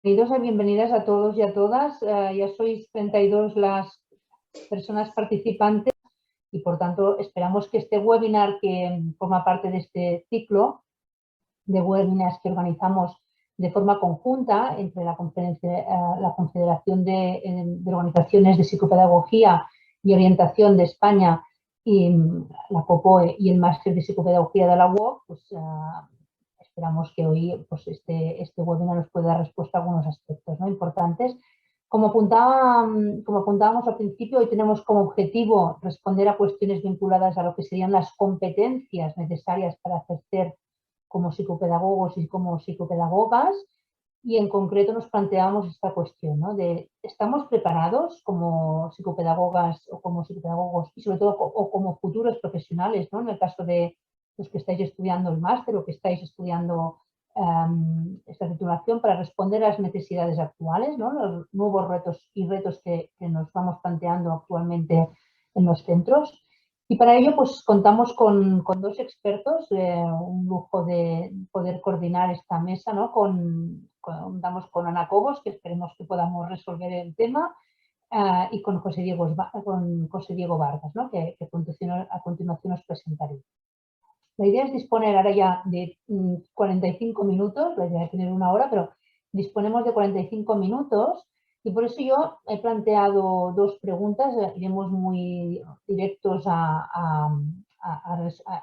Bienvenidos y bienvenidas a todos y a todas. Ya sois 32 las personas participantes y, por tanto, esperamos que este webinar, que forma parte de este ciclo de webinars que organizamos de forma conjunta entre la Confederación de Organizaciones de Psicopedagogía y Orientación de España y la COPOE y el Máster de Psicopedagogía de la UOC, pues esperamos que hoy pues, este webinar nos pueda dar respuesta a algunos aspectos, ¿no?, importantes. Como apuntábamos al principio, hoy tenemos como objetivo responder a cuestiones vinculadas a lo que serían las competencias necesarias para ejercer como psicopedagogos y como psicopedagogas, y en concreto nos planteamos esta cuestión, ¿no?, de ¿estamos preparados como psicopedagogas o como psicopedagogos y sobre todo o como futuros profesionales, ¿no?, en el caso de los que estáis estudiando el máster o que estáis estudiando esta titulación, para responder a las necesidades actuales, ¿no?, los nuevos retos que nos vamos planteando actualmente en los centros? Y para ello pues contamos con dos expertos, un lujo de poder coordinar esta mesa, ¿no? Contamos con Ana Cobos, que esperemos que podamos resolver el tema, y con José Diego Vargas, ¿no?, que a continuación os presentaré. La idea es disponer ahora ya de 45 minutos, la idea es tener una hora, pero disponemos de 45 minutos y por eso yo he planteado dos preguntas. Iremos muy directos a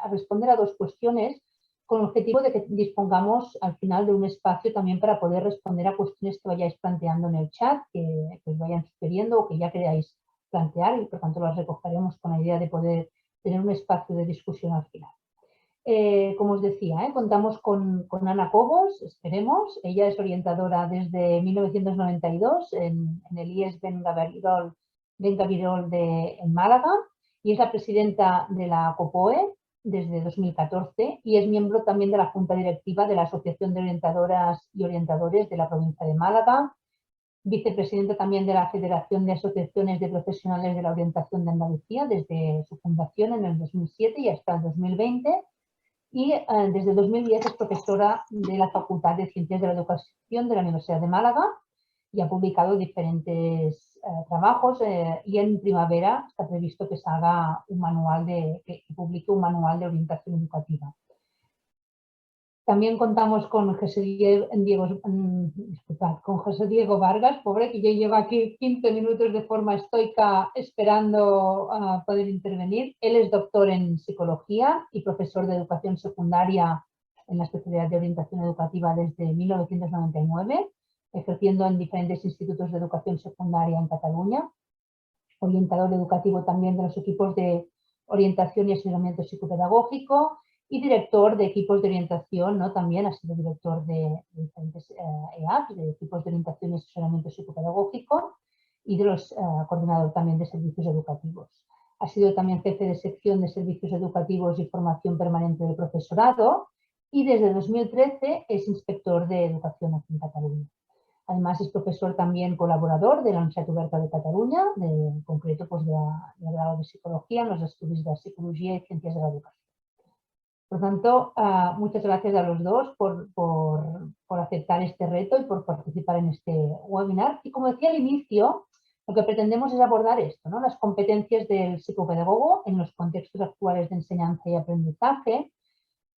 responder a dos cuestiones con el objetivo de que dispongamos al final de un espacio también para poder responder a cuestiones que vayáis planteando en el chat, que os vayan sugiriendo o que ya queráis plantear, y por tanto las recogeremos con la idea de poder tener un espacio de discusión al final. Como os decía, contamos con Ana Cobos, esperemos. Ella es orientadora desde 1992 en el IES Ben Gabirol en Málaga, y es la presidenta de la COPOE desde 2014 y es miembro también de la Junta Directiva de la Asociación de Orientadoras y Orientadores de la provincia de Málaga, vicepresidenta también de la Federación de Asociaciones de Profesionales de la Orientación de Andalucía desde su fundación en el 2007 y hasta el 2020. Y desde el 2010 es profesora de la Facultad de Ciencias de la Educación de la Universidad de Málaga y ha publicado diferentes trabajos, y en primavera está previsto que salga que publique un manual de orientación educativa. También contamos con José Diego Vargas, pobre, que ya lleva aquí 15 minutos de forma estoica esperando a poder intervenir. Él es doctor en psicología y profesor de educación secundaria en la especialidad de orientación educativa desde 1999, ejerciendo en diferentes institutos de educación secundaria en Cataluña. Orientador educativo también de los equipos de orientación y asesoramiento psicopedagógico, y director de equipos de orientación, ¿no? También ha sido director de diferentes EAP, de equipos de orientación y asesoramiento psicopedagógico, y de los coordinador también de servicios educativos. Ha sido también jefe de sección de servicios educativos y formación permanente del profesorado, y desde 2013 es inspector de educación aquí en Cataluña. Además es profesor también colaborador de la Universitat Oberta de Cataluña, en concreto pues, de grado de psicología en los estudios de psicología y ciencias de la educación. Por tanto, muchas gracias a los dos por aceptar este reto y por participar en este webinar. Y como decía al inicio, lo que pretendemos es abordar esto, ¿no?, las competencias del psicopedagogo en los contextos actuales de enseñanza y aprendizaje.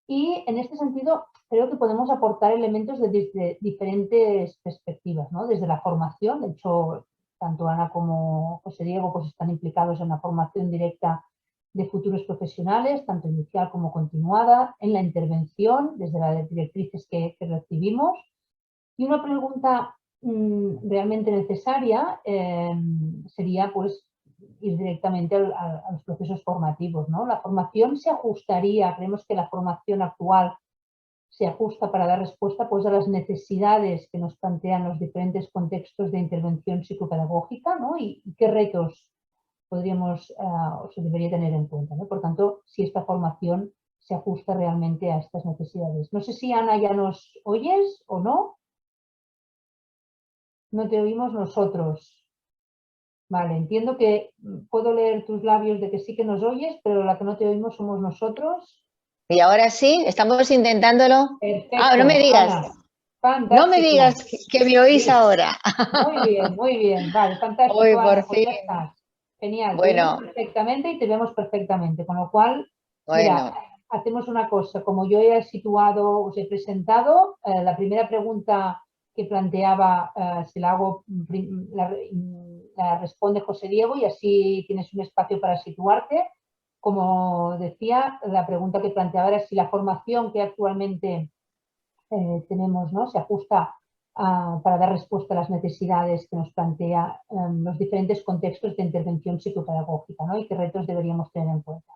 Y en este sentido creo que podemos aportar elementos desde diferentes perspectivas, ¿no?, desde la formación. De hecho, tanto Ana como José Diego pues, están implicados en la formación directa de futuros profesionales, tanto inicial como continuada, en la intervención, desde las directrices que recibimos. Y una pregunta realmente necesaria sería pues, ir directamente a los procesos formativos, ¿no? La formación se ajustaría, creemos que la formación actual se ajusta para dar respuesta pues, a las necesidades que nos plantean los diferentes contextos de intervención psicopedagógica, ¿no? Y qué retos podríamos o se debería tener en cuenta, ¿no? Por tanto, si esta formación se ajusta realmente a estas necesidades. No sé si, Ana, ya nos oyes o no. No te oímos nosotros. Vale, entiendo que puedo leer tus labios de que sí que nos oyes, pero la que no te oímos somos nosotros. Y ahora sí, estamos intentándolo. Perfecto, No me digas. Ana. Fantástico. No me digas que me oís Sí. ahora. Muy bien. Vale, Hoy fantástico, Ana, por pues fin. ya estás. Genial, te oímos Bueno, perfectamente y te vemos perfectamente. Con lo cual, mira, bueno. hacemos una cosa. Como yo he situado, os he presentado, la primera pregunta que planteaba, se la hago, la responde José Diego y así tienes un espacio para situarte. Como decía, la pregunta que planteaba era si la formación que actualmente tenemos, ¿no? Se ajusta para dar respuesta a las necesidades que nos plantea los diferentes contextos de intervención psicopedagógica, ¿no? Y qué retos deberíamos tener en cuenta.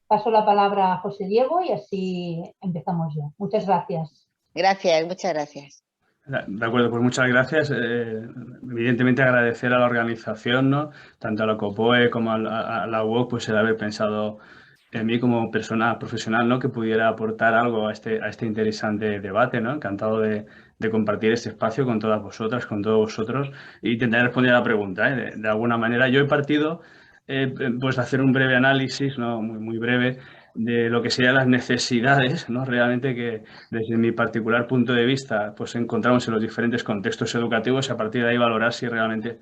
Paso la palabra a José Diego y así empezamos ya. Muchas gracias. Gracias, muchas gracias. De acuerdo, pues muchas gracias. Evidentemente agradecer a la organización, ¿no? Tanto a la COPOE como a la UOC, pues el haber pensado en mí como persona profesional, ¿no? Que pudiera aportar algo a este interesante debate, ¿no? Encantado de compartir este espacio con todas vosotras, con todos vosotros e intentar responder a la pregunta, ¿eh? De alguna manera, yo he partido pues de hacer un breve análisis, ¿no? Muy breve de lo que serían las necesidades, ¿no? Realmente que desde mi particular punto de vista pues encontramos en los diferentes contextos educativos y a partir de ahí valorar si realmente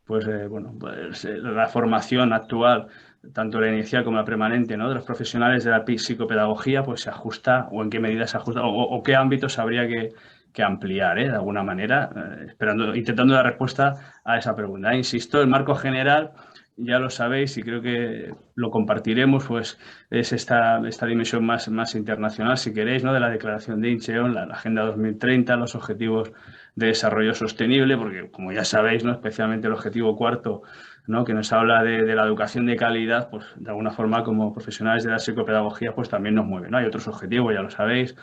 pues, la formación actual, tanto la inicial como la permanente, ¿no? De los profesionales de la psicopedagogía pues se ajusta o en qué medida se ajusta o qué ámbitos habría que ampliar, ¿eh? De alguna manera, intentando dar respuesta a esa pregunta. Insisto, el marco general ya lo sabéis y creo que lo compartiremos, pues es esta dimensión más internacional, si queréis, ¿no? De la declaración de Incheon, la Agenda 2030, los objetivos de desarrollo sostenible, porque como ya sabéis, ¿no? Especialmente el objetivo cuarto, ¿no? Que nos habla de la educación de calidad, pues de alguna forma como profesionales de la psicopedagogía, pues también nos mueve, ¿no? Hay otros objetivos, ya lo sabéis,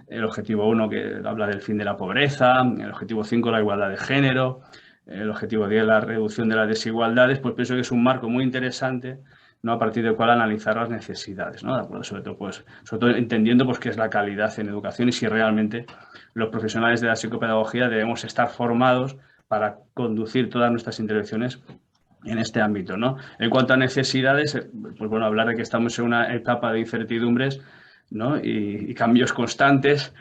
el objetivo 1 que habla del fin de la pobreza, el objetivo 5 la igualdad de género, el objetivo 10 la reducción de las desigualdades, pues pienso que es un marco muy interesante, ¿no? A partir del cual analizar las necesidades, ¿no? De acuerdo, sobre todo entendiendo pues, qué es la calidad en educación y si realmente los profesionales de la psicopedagogía debemos estar formados para conducir todas nuestras intervenciones en este ámbito, ¿no? En cuanto a necesidades, pues bueno, hablar de que estamos en una etapa de incertidumbres, ¿no? Y cambios constantes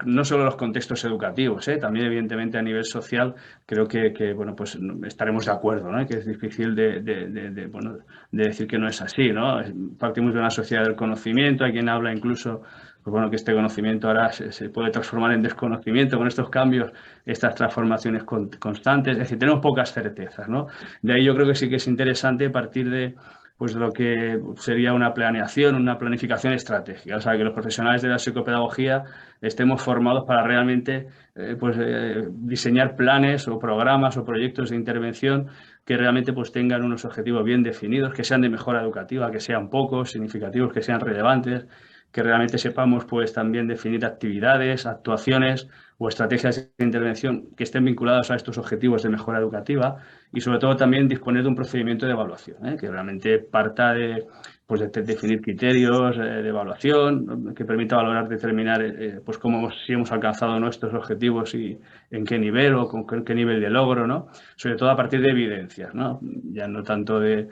no solo los contextos educativos, también evidentemente a nivel social creo que bueno, pues estaremos de acuerdo, ¿no? Que es difícil bueno, de decir que no es así, ¿no? Partimos de una sociedad del conocimiento, hay quien habla incluso pues bueno, que este conocimiento ahora se puede transformar en desconocimiento con estos cambios, estas transformaciones constantes, es decir, tenemos pocas certezas, ¿no? De ahí yo creo que sí que es interesante partir de pues lo que sería una planeación, una planificación estratégica. O sea, que los profesionales de la psicopedagogía estemos formados para realmente diseñar planes o programas o proyectos de intervención que realmente pues tengan unos objetivos bien definidos, que sean de mejora educativa, que sean pocos, significativos, que sean relevantes, que realmente sepamos pues también definir actividades, actuaciones o estrategias de intervención que estén vinculadas a estos objetivos de mejora educativa y sobre todo también disponer de un procedimiento de evaluación, que realmente parta pues de definir criterios de evaluación, que permita valorar, determinar pues si hemos alcanzado nuestros objetivos y en qué nivel o con qué nivel de logro, ¿no? Sobre todo a partir de evidencias, ¿no? Ya no tanto de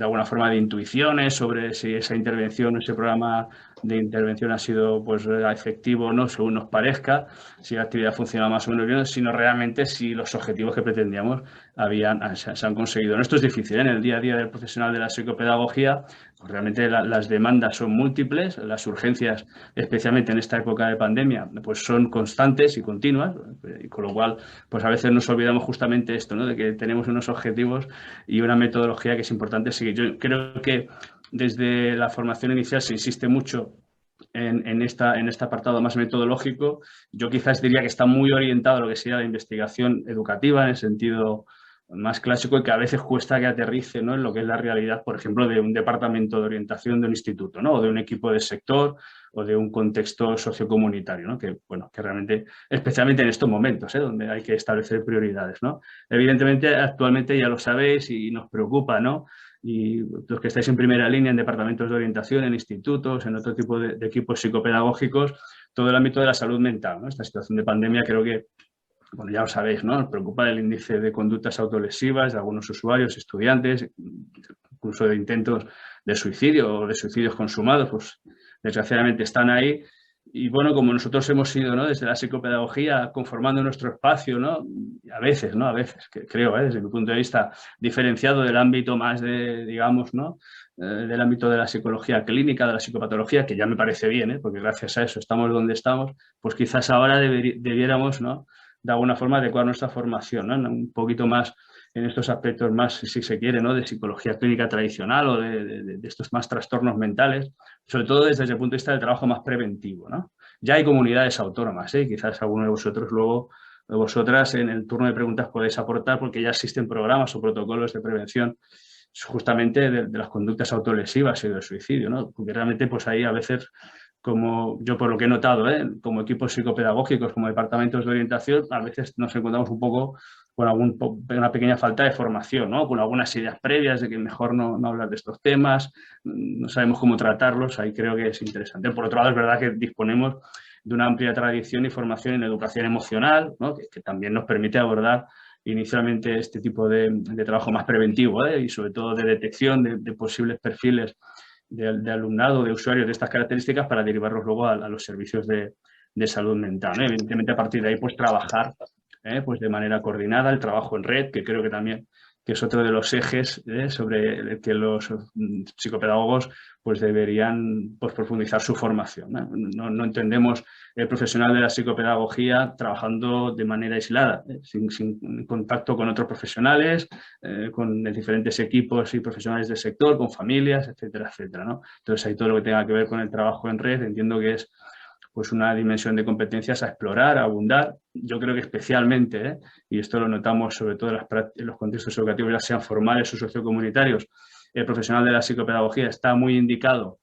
alguna forma de intuiciones sobre si esa intervención, ese programa de intervención ha sido pues efectivo o no, según nos parezca, si la actividad funciona más o menos bien, sino realmente si los objetivos que pretendíamos se han conseguido. ¿No? Esto es difícil, ¿eh? En el día a día del profesional de la psicopedagogía, pues realmente las demandas son múltiples, las urgencias, especialmente en esta época de pandemia, pues son constantes y continuas, y con lo cual, pues a veces nos olvidamos justamente esto, ¿no? De que tenemos unos objetivos y una metodología que es importante seguir. Yo creo que desde la formación inicial se insiste mucho en este apartado más metodológico. Yo quizás diría que está muy orientado a lo que sería la investigación educativa en el sentido más clásico y que a veces cuesta que aterrice, ¿no? En lo que es la realidad, por ejemplo, de un departamento de orientación de un instituto, ¿no? O de un equipo de sector o de un contexto sociocomunitario, ¿no? Que, bueno, que realmente, especialmente en estos momentos, donde hay que establecer prioridades, ¿no? Evidentemente, actualmente ya lo sabéis y nos preocupa, ¿no? Y los que estáis en primera línea en departamentos de orientación, en institutos, en otro tipo de equipos psicopedagógicos, todo el ámbito de la salud mental, ¿no? Esta situación de pandemia creo que, bueno, ya lo sabéis, ¿no? Nos preocupa el índice de conductas autolesivas de algunos usuarios, estudiantes, incluso de intentos de suicidio o de suicidios consumados, pues desgraciadamente están ahí. Y bueno, como nosotros hemos ido, ¿no?, desde la psicopedagogía conformando nuestro espacio, ¿no?, a veces, que creo, desde mi punto de vista, diferenciado del ámbito más de, digamos, ¿no?, del ámbito de la psicología clínica, de la psicopatología, que ya me parece bien, porque gracias a eso estamos donde estamos, pues quizás ahora debiéramos, ¿no?, de alguna forma adecuar nuestra formación, ¿no?, un poquito más en estos aspectos más, si se quiere, ¿no?, de psicología clínica tradicional o de estos más trastornos mentales, sobre todo desde el punto de vista del trabajo más preventivo, ¿no? Ya hay comunidades autónomas, quizás alguno de vosotros luego, vosotras en el turno de preguntas podéis aportar, porque ya existen programas o protocolos de prevención justamente de las conductas autolesivas y del suicidio, ¿no? Porque realmente pues ahí a veces, como yo por lo que he notado, como equipos psicopedagógicos, como departamentos de orientación, a veces nos encontramos un poco con una pequeña falta de formación, ¿no?, con algunas ideas previas de que mejor no hablar de estos temas, no sabemos cómo tratarlos, ahí creo que es interesante. Por otro lado, es verdad que disponemos de una amplia tradición y formación en educación emocional, ¿no?, que también nos permite abordar inicialmente este tipo de trabajo más preventivo, y sobre todo de detección de posibles perfiles de alumnado, de usuarios de estas características para derivarlos luego a los servicios de salud mental, ¿no? Evidentemente, a partir de ahí, pues trabajar pues de manera coordinada, el trabajo en red, que creo que también que es otro de los ejes sobre el que los psicopedagogos pues deberían pues, profundizar su formación, ¿no? No entendemos el profesional de la psicopedagogía trabajando de manera aislada, sin contacto con otros profesionales, con diferentes equipos y profesionales del sector, con familias, etcétera, etcétera, ¿no? Entonces, ahí todo lo que tenga que ver con el trabajo en red, entiendo que es pues una dimensión de competencias a explorar, a abundar. Yo creo que especialmente, y esto lo notamos sobre todo en los contextos educativos, ya sean formales o sociocomunitarios, el profesional de la psicopedagogía está muy indicado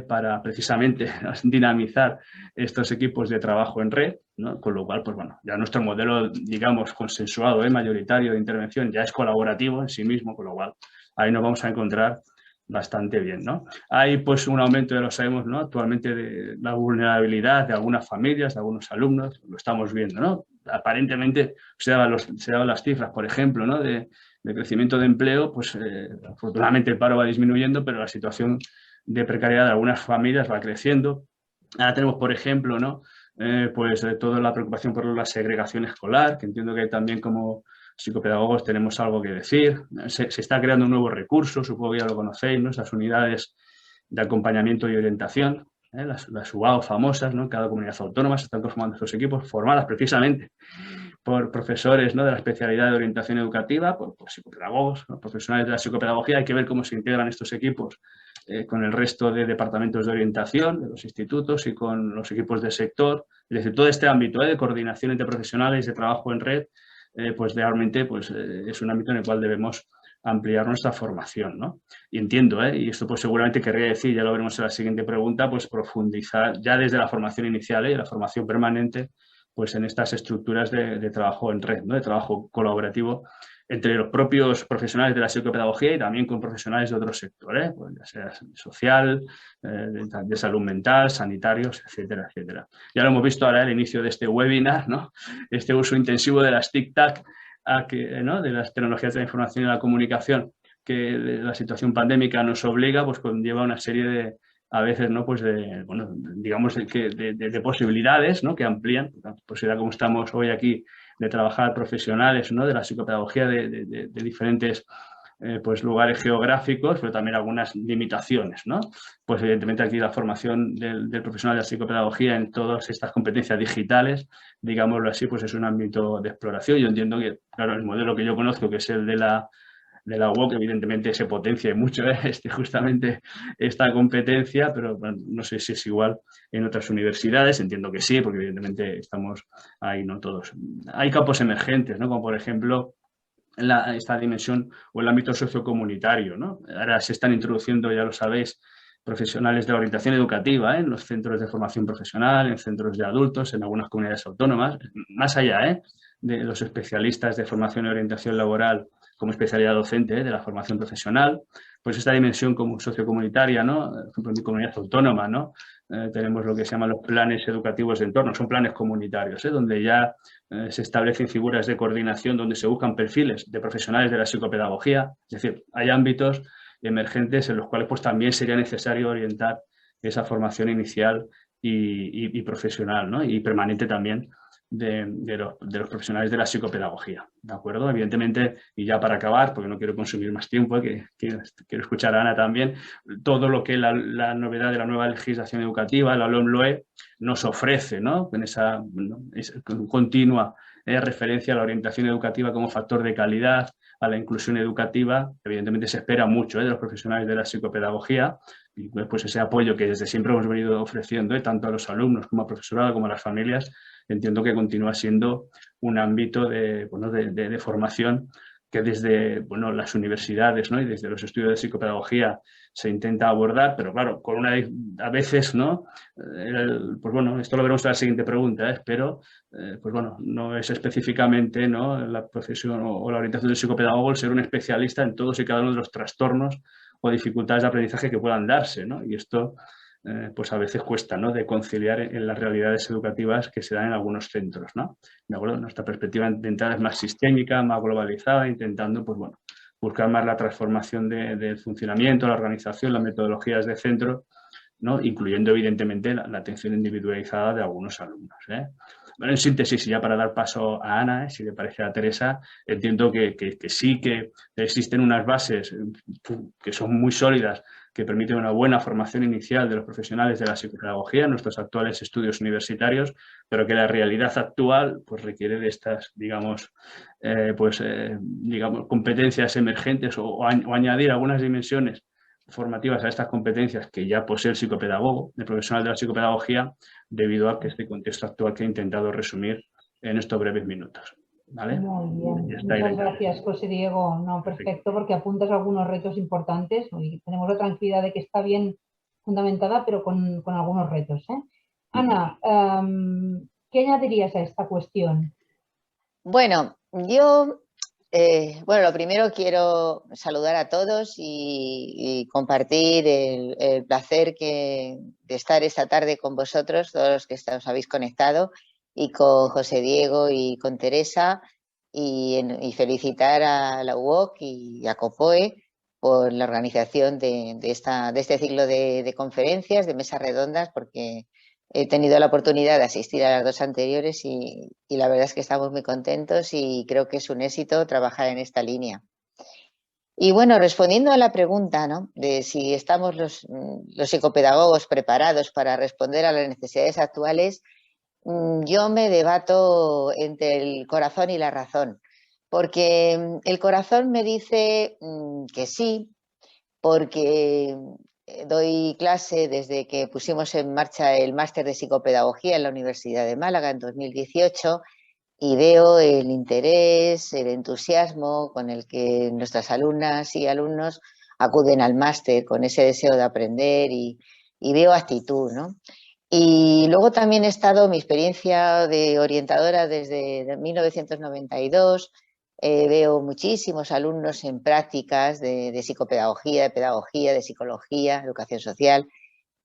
para precisamente dinamizar estos equipos de trabajo en red, ¿no? Con lo cual, pues bueno, ya nuestro modelo, digamos, consensuado, mayoritario de intervención ya es colaborativo en sí mismo, con lo cual ahí nos vamos a encontrar bastante bien, ¿no? Hay pues un aumento, ya lo sabemos, ¿no?, actualmente de la vulnerabilidad de algunas familias, de algunos alumnos, lo estamos viendo, ¿no? Aparentemente se daban las cifras, por ejemplo, ¿no?, de crecimiento de empleo, pues afortunadamente el paro va disminuyendo, pero la situación de precariedad de algunas familias va creciendo. Ahora tenemos, por ejemplo, ¿no?, pues toda la preocupación por la segregación escolar, que entiendo que también como psicopedagogos tenemos algo que decir. Se está creando un nuevo recurso, supongo que ya lo conocéis, ¿no?, esas unidades de acompañamiento y orientación, las UAO famosas, ¿no?, en cada comunidad autónoma se están conformando estos equipos, formadas precisamente por profesores, ¿no?, de la especialidad de orientación educativa, por psicopedagogos, ¿no?, profesionales de la psicopedagogía. Hay que ver cómo se integran estos equipos con el resto de departamentos de orientación, de los institutos y con los equipos de sector. Es decir, todo este ámbito de coordinación entre profesionales, de trabajo en red, pues realmente pues, es un ámbito en el cual debemos ampliar nuestra formación, ¿no? Y entiendo, y esto pues seguramente querría decir, ya lo veremos en la siguiente pregunta, pues profundizar ya desde la formación inicial y la formación permanente, pues en estas estructuras de trabajo en red, ¿no?, de trabajo colaborativo entre los propios profesionales de la psicopedagogía y también con profesionales de otro sector, pues ya sea social, de salud mental, sanitarios, etcétera, etcétera. Ya lo hemos visto ahora al inicio de este webinar, ¿no?, este uso intensivo de las TIC-TAC, ¿no?, de las tecnologías de la información y la comunicación, que la situación pandémica nos obliga, pues conlleva una serie de, a veces, ¿no?, pues de, bueno, digamos, de posibilidades, ¿no?, que amplían, la posibilidad como estamos hoy aquí de trabajar profesionales, ¿no?, de la psicopedagogía de diferentes pues lugares geográficos, pero también algunas limitaciones, ¿no? Pues evidentemente aquí la formación del profesional de la psicopedagogía en todas estas competencias digitales, digámoslo así, pues es un ámbito de exploración. Yo entiendo que, claro, el modelo que yo conozco, que es el de la UOC, evidentemente se potencia mucho justamente esta competencia, pero bueno, no sé si es igual en otras universidades, entiendo que sí, porque evidentemente estamos ahí, no todos. Hay campos emergentes, ¿no?, como por ejemplo esta dimensión o el ámbito sociocomunitario, ¿no? Ahora se están introduciendo, ya lo sabéis, profesionales de la orientación educativa en los centros de formación profesional, en centros de adultos, en algunas comunidades autónomas, más allá de los especialistas de formación y orientación laboral como especialidad docente de la formación profesional, pues esta dimensión como sociocomunitaria, ¿no? Por ejemplo, en mi comunidad autónoma, ¿no?, tenemos lo que se llaman los planes educativos de entorno, son planes comunitarios, donde ya se establecen figuras de coordinación, donde se buscan perfiles de profesionales de la psicopedagogía. Es decir, hay ámbitos emergentes en los cuales pues también sería necesario orientar esa formación inicial y profesional, ¿no? Y permanente también de los profesionales de la psicopedagogía, ¿de acuerdo? Evidentemente, y ya para acabar, porque no quiero consumir más tiempo, que quiero escuchar a Ana también, todo lo que la novedad de la nueva legislación educativa, la LOMLOE, nos ofrece, ¿no? En esa continua referencia a la orientación educativa como factor de calidad, a la inclusión educativa. Evidentemente se espera mucho de los profesionales de la psicopedagogía, y pues ese apoyo que desde siempre hemos venido ofreciendo, tanto a los alumnos como al profesorado como a las familias, entiendo que continúa siendo un ámbito de formación que desde las universidades, ¿no? Y desde los estudios de psicopedagogía se intenta abordar, pero claro, a veces, ¿no? Esto lo veremos en la siguiente pregunta, pero no es específicamente, ¿no? La profesión o la orientación del psicopedagogo el ser un especialista en todos y cada uno de los trastornos o dificultades de aprendizaje que puedan darse, ¿no? Y esto pues a veces cuesta, ¿no? De conciliar en las realidades educativas que se dan en algunos centros, ¿no? ¿De acuerdo? Nuestra perspectiva intentada es más sistémica, más globalizada, intentando pues, buscar más la transformación del funcionamiento, la organización, las metodologías de centro, ¿no? Incluyendo evidentemente la atención individualizada de algunos alumnos. Bueno, en síntesis, y ya para dar paso a Ana, si le parece a Teresa, entiendo que sí que existen unas bases que son muy sólidas, que permiten una buena formación inicial de los profesionales de la psicopedagogía en nuestros actuales estudios universitarios, pero que la realidad actual pues, requiere de estas, digamos, competencias emergentes o añadir algunas dimensiones formativas a estas competencias que ya posee el psicopedagogo, el profesional de la psicopedagogía, debido a que este contexto actual que he intentado resumir en estos breves minutos. ¿Vale? Muy bien, muchas gracias, José Diego. No, perfecto, porque apuntas algunos retos importantes y tenemos la tranquilidad de que está bien fundamentada, pero con algunos retos. Ana, ¿qué añadirías a esta cuestión? Bueno, lo primero quiero saludar a todos y compartir el placer de estar esta tarde con vosotros, todos los que os habéis conectado, y con José Diego y con Teresa, y felicitar a la UOC y a COPOE por la organización de este ciclo de conferencias, de mesas redondas, porque he tenido la oportunidad de asistir a las dos anteriores y la verdad es que estamos muy contentos y creo que es un éxito trabajar en esta línea. Y bueno, respondiendo a la pregunta, ¿no? De si estamos los psicopedagogos preparados para responder a las necesidades actuales, yo me debato entre el corazón y la razón, porque el corazón me dice que sí, porque doy clase desde que pusimos en marcha el máster de psicopedagogía en la Universidad de Málaga en 2018 y veo el interés, el entusiasmo con el que nuestras alumnas y alumnos acuden al máster con ese deseo de aprender y veo actitud, ¿no? Y luego también he estado, mi experiencia de orientadora desde 1992, veo muchísimos alumnos en prácticas de psicopedagogía, de pedagogía, de psicología, educación social,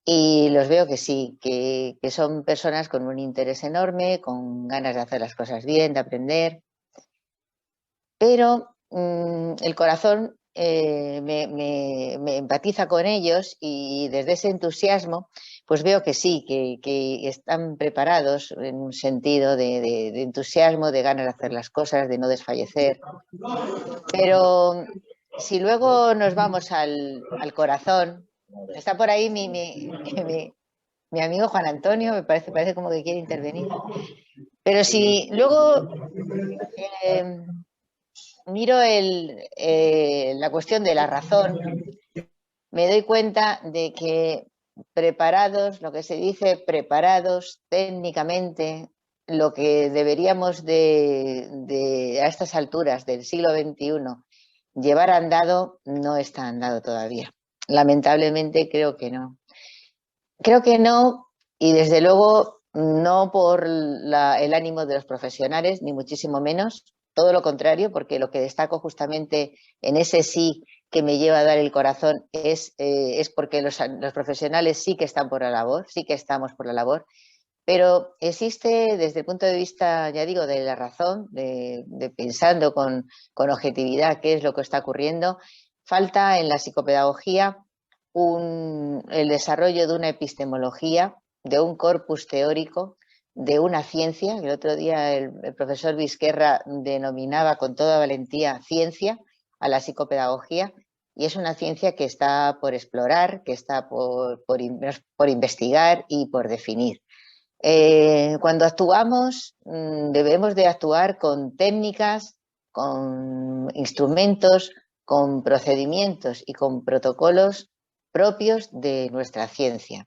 y los veo que sí, que son personas con un interés enorme, con ganas de hacer las cosas bien, de aprender, pero el corazón me empatiza con ellos y desde ese entusiasmo pues veo que sí, que están preparados en un sentido de entusiasmo, de ganas de hacer las cosas, de no desfallecer. Pero si luego nos vamos al corazón, está por ahí mi amigo Juan Antonio, me parece como que quiere intervenir. Pero si luego miro la cuestión de la razón, me doy cuenta de que preparados, lo que se dice preparados técnicamente, lo que deberíamos a estas alturas del siglo XXI llevar andado, no está andado todavía. Lamentablemente creo que no. Creo que no, y desde luego no por el ánimo de los profesionales, ni muchísimo menos, todo lo contrario, porque lo que destaco justamente en ese sí que me lleva a dar el corazón es porque los profesionales sí que están por la labor, sí que estamos por la labor, pero existe desde el punto de vista, ya digo, de la razón, de pensando con objetividad qué es lo que está ocurriendo, falta en la psicopedagogía el desarrollo de una epistemología de un corpus teórico, de una ciencia. El otro día el profesor Vizquerra denominaba con toda valentía ciencia a la psicopedagogía, y es una ciencia que está por explorar, que está por investigar y por definir. Cuando actuamos, debemos de actuar con técnicas, con instrumentos, con procedimientos y con protocolos propios de nuestra ciencia.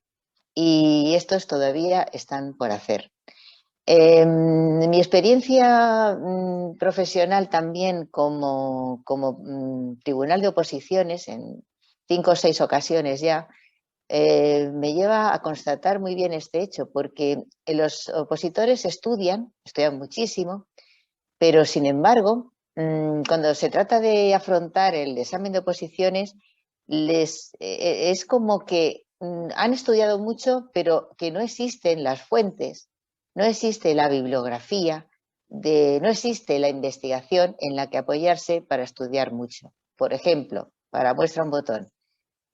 Y estos todavía están por hacer. Mi experiencia profesional también como tribunal de oposiciones, en 5 o 6 ocasiones ya, me lleva a constatar muy bien este hecho, porque los opositores estudian muchísimo, pero sin embargo, cuando se trata de afrontar el examen de oposiciones, es como que han estudiado mucho, pero que no existen las fuentes, no existe la bibliografía, no existe la investigación en la que apoyarse para estudiar mucho. Por ejemplo, para muestra un botón,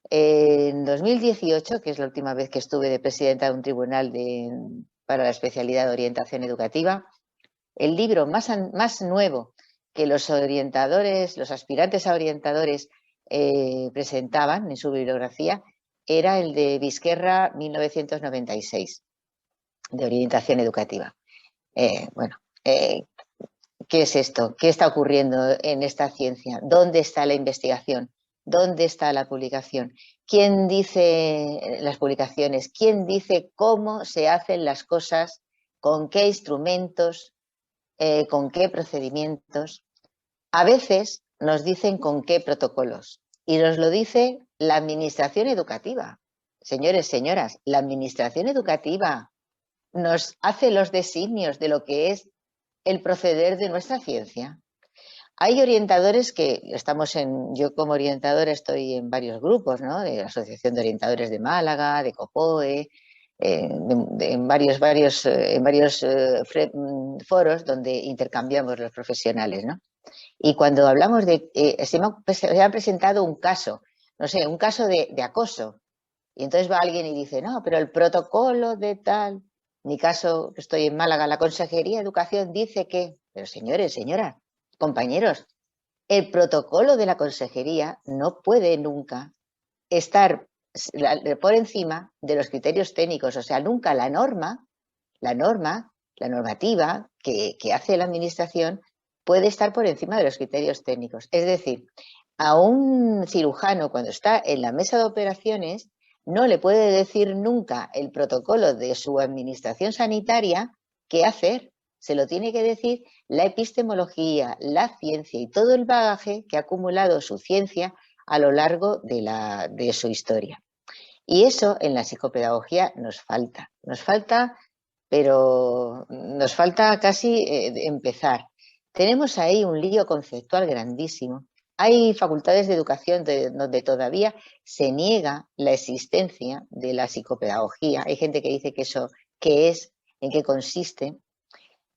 en 2018, que es la última vez que estuve de presidenta de un tribunal para la especialidad de orientación educativa, el libro más nuevo que los orientadores, los aspirantes a orientadores presentaban en su bibliografía era el de Vizquerra 1996, de orientación educativa. ¿Qué es esto? ¿Qué está ocurriendo en esta ciencia? ¿Dónde está la investigación? ¿Dónde está la publicación? ¿Quién dice las publicaciones? ¿Quién dice cómo se hacen las cosas? ¿Con qué instrumentos? ¿Con qué procedimientos? A veces nos dicen con qué protocolos, y nos lo dice la administración educativa. Señores, señoras, la administración educativa nos hace los designios de lo que es el proceder de nuestra ciencia. Hay orientadores que yo como orientadora estoy en varios grupos, ¿no? De la Asociación de Orientadores de Málaga, de COPOE, en varios foros donde intercambiamos los profesionales, ¿no? Y cuando hablamos se ha presentado un caso, no sé, un caso de acoso, y entonces va alguien y dice, no, pero el protocolo de tal, en mi caso, que estoy en Málaga, la Consejería de Educación dice que, pero señores, señoras, compañeros, el protocolo de la consejería no puede nunca estar por encima de los criterios técnicos. O sea, nunca la normativa que hace la administración puede estar por encima de los criterios técnicos. Es decir, a un cirujano cuando está en la mesa de operaciones no le puede decir nunca el protocolo de su administración sanitaria qué hacer. Se lo tiene que decir la epistemología, la ciencia y todo el bagaje que ha acumulado su ciencia a lo largo de su historia. Y eso en la psicopedagogía nos falta, pero nos falta casi empezar. Tenemos ahí un lío conceptual grandísimo. Hay facultades de educación donde todavía se niega la existencia de la psicopedagogía. Hay gente que dice que eso qué es, en qué consiste.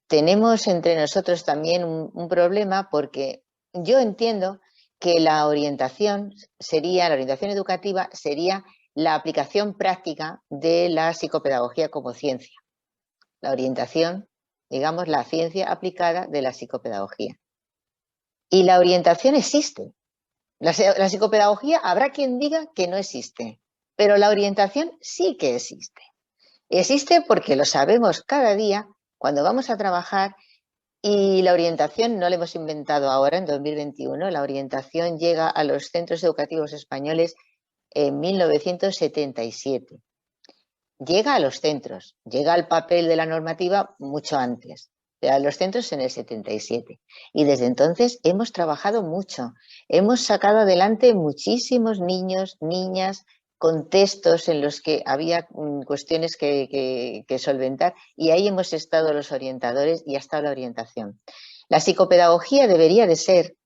Tenemos entre nosotros también un problema, porque yo entiendo que la orientación educativa sería la aplicación práctica de la psicopedagogía como ciencia. La orientación, digamos, la ciencia aplicada de la psicopedagogía. Y la orientación existe. La psicopedagogía habrá quien diga que no existe, pero la orientación sí que existe. Existe porque lo sabemos cada día cuando vamos a trabajar, y la orientación no la hemos inventado ahora, en 2021. La orientación llega a los centros educativos españoles en 1977. Llega a los centros, llega al papel de la normativa mucho antes, pero a los centros en el 77. Y desde entonces hemos trabajado mucho, hemos sacado adelante muchísimos niños, niñas, contextos en los que había cuestiones que solventar, y ahí hemos estado los orientadores y ha estado la orientación. La psicopedagogía debería de ser,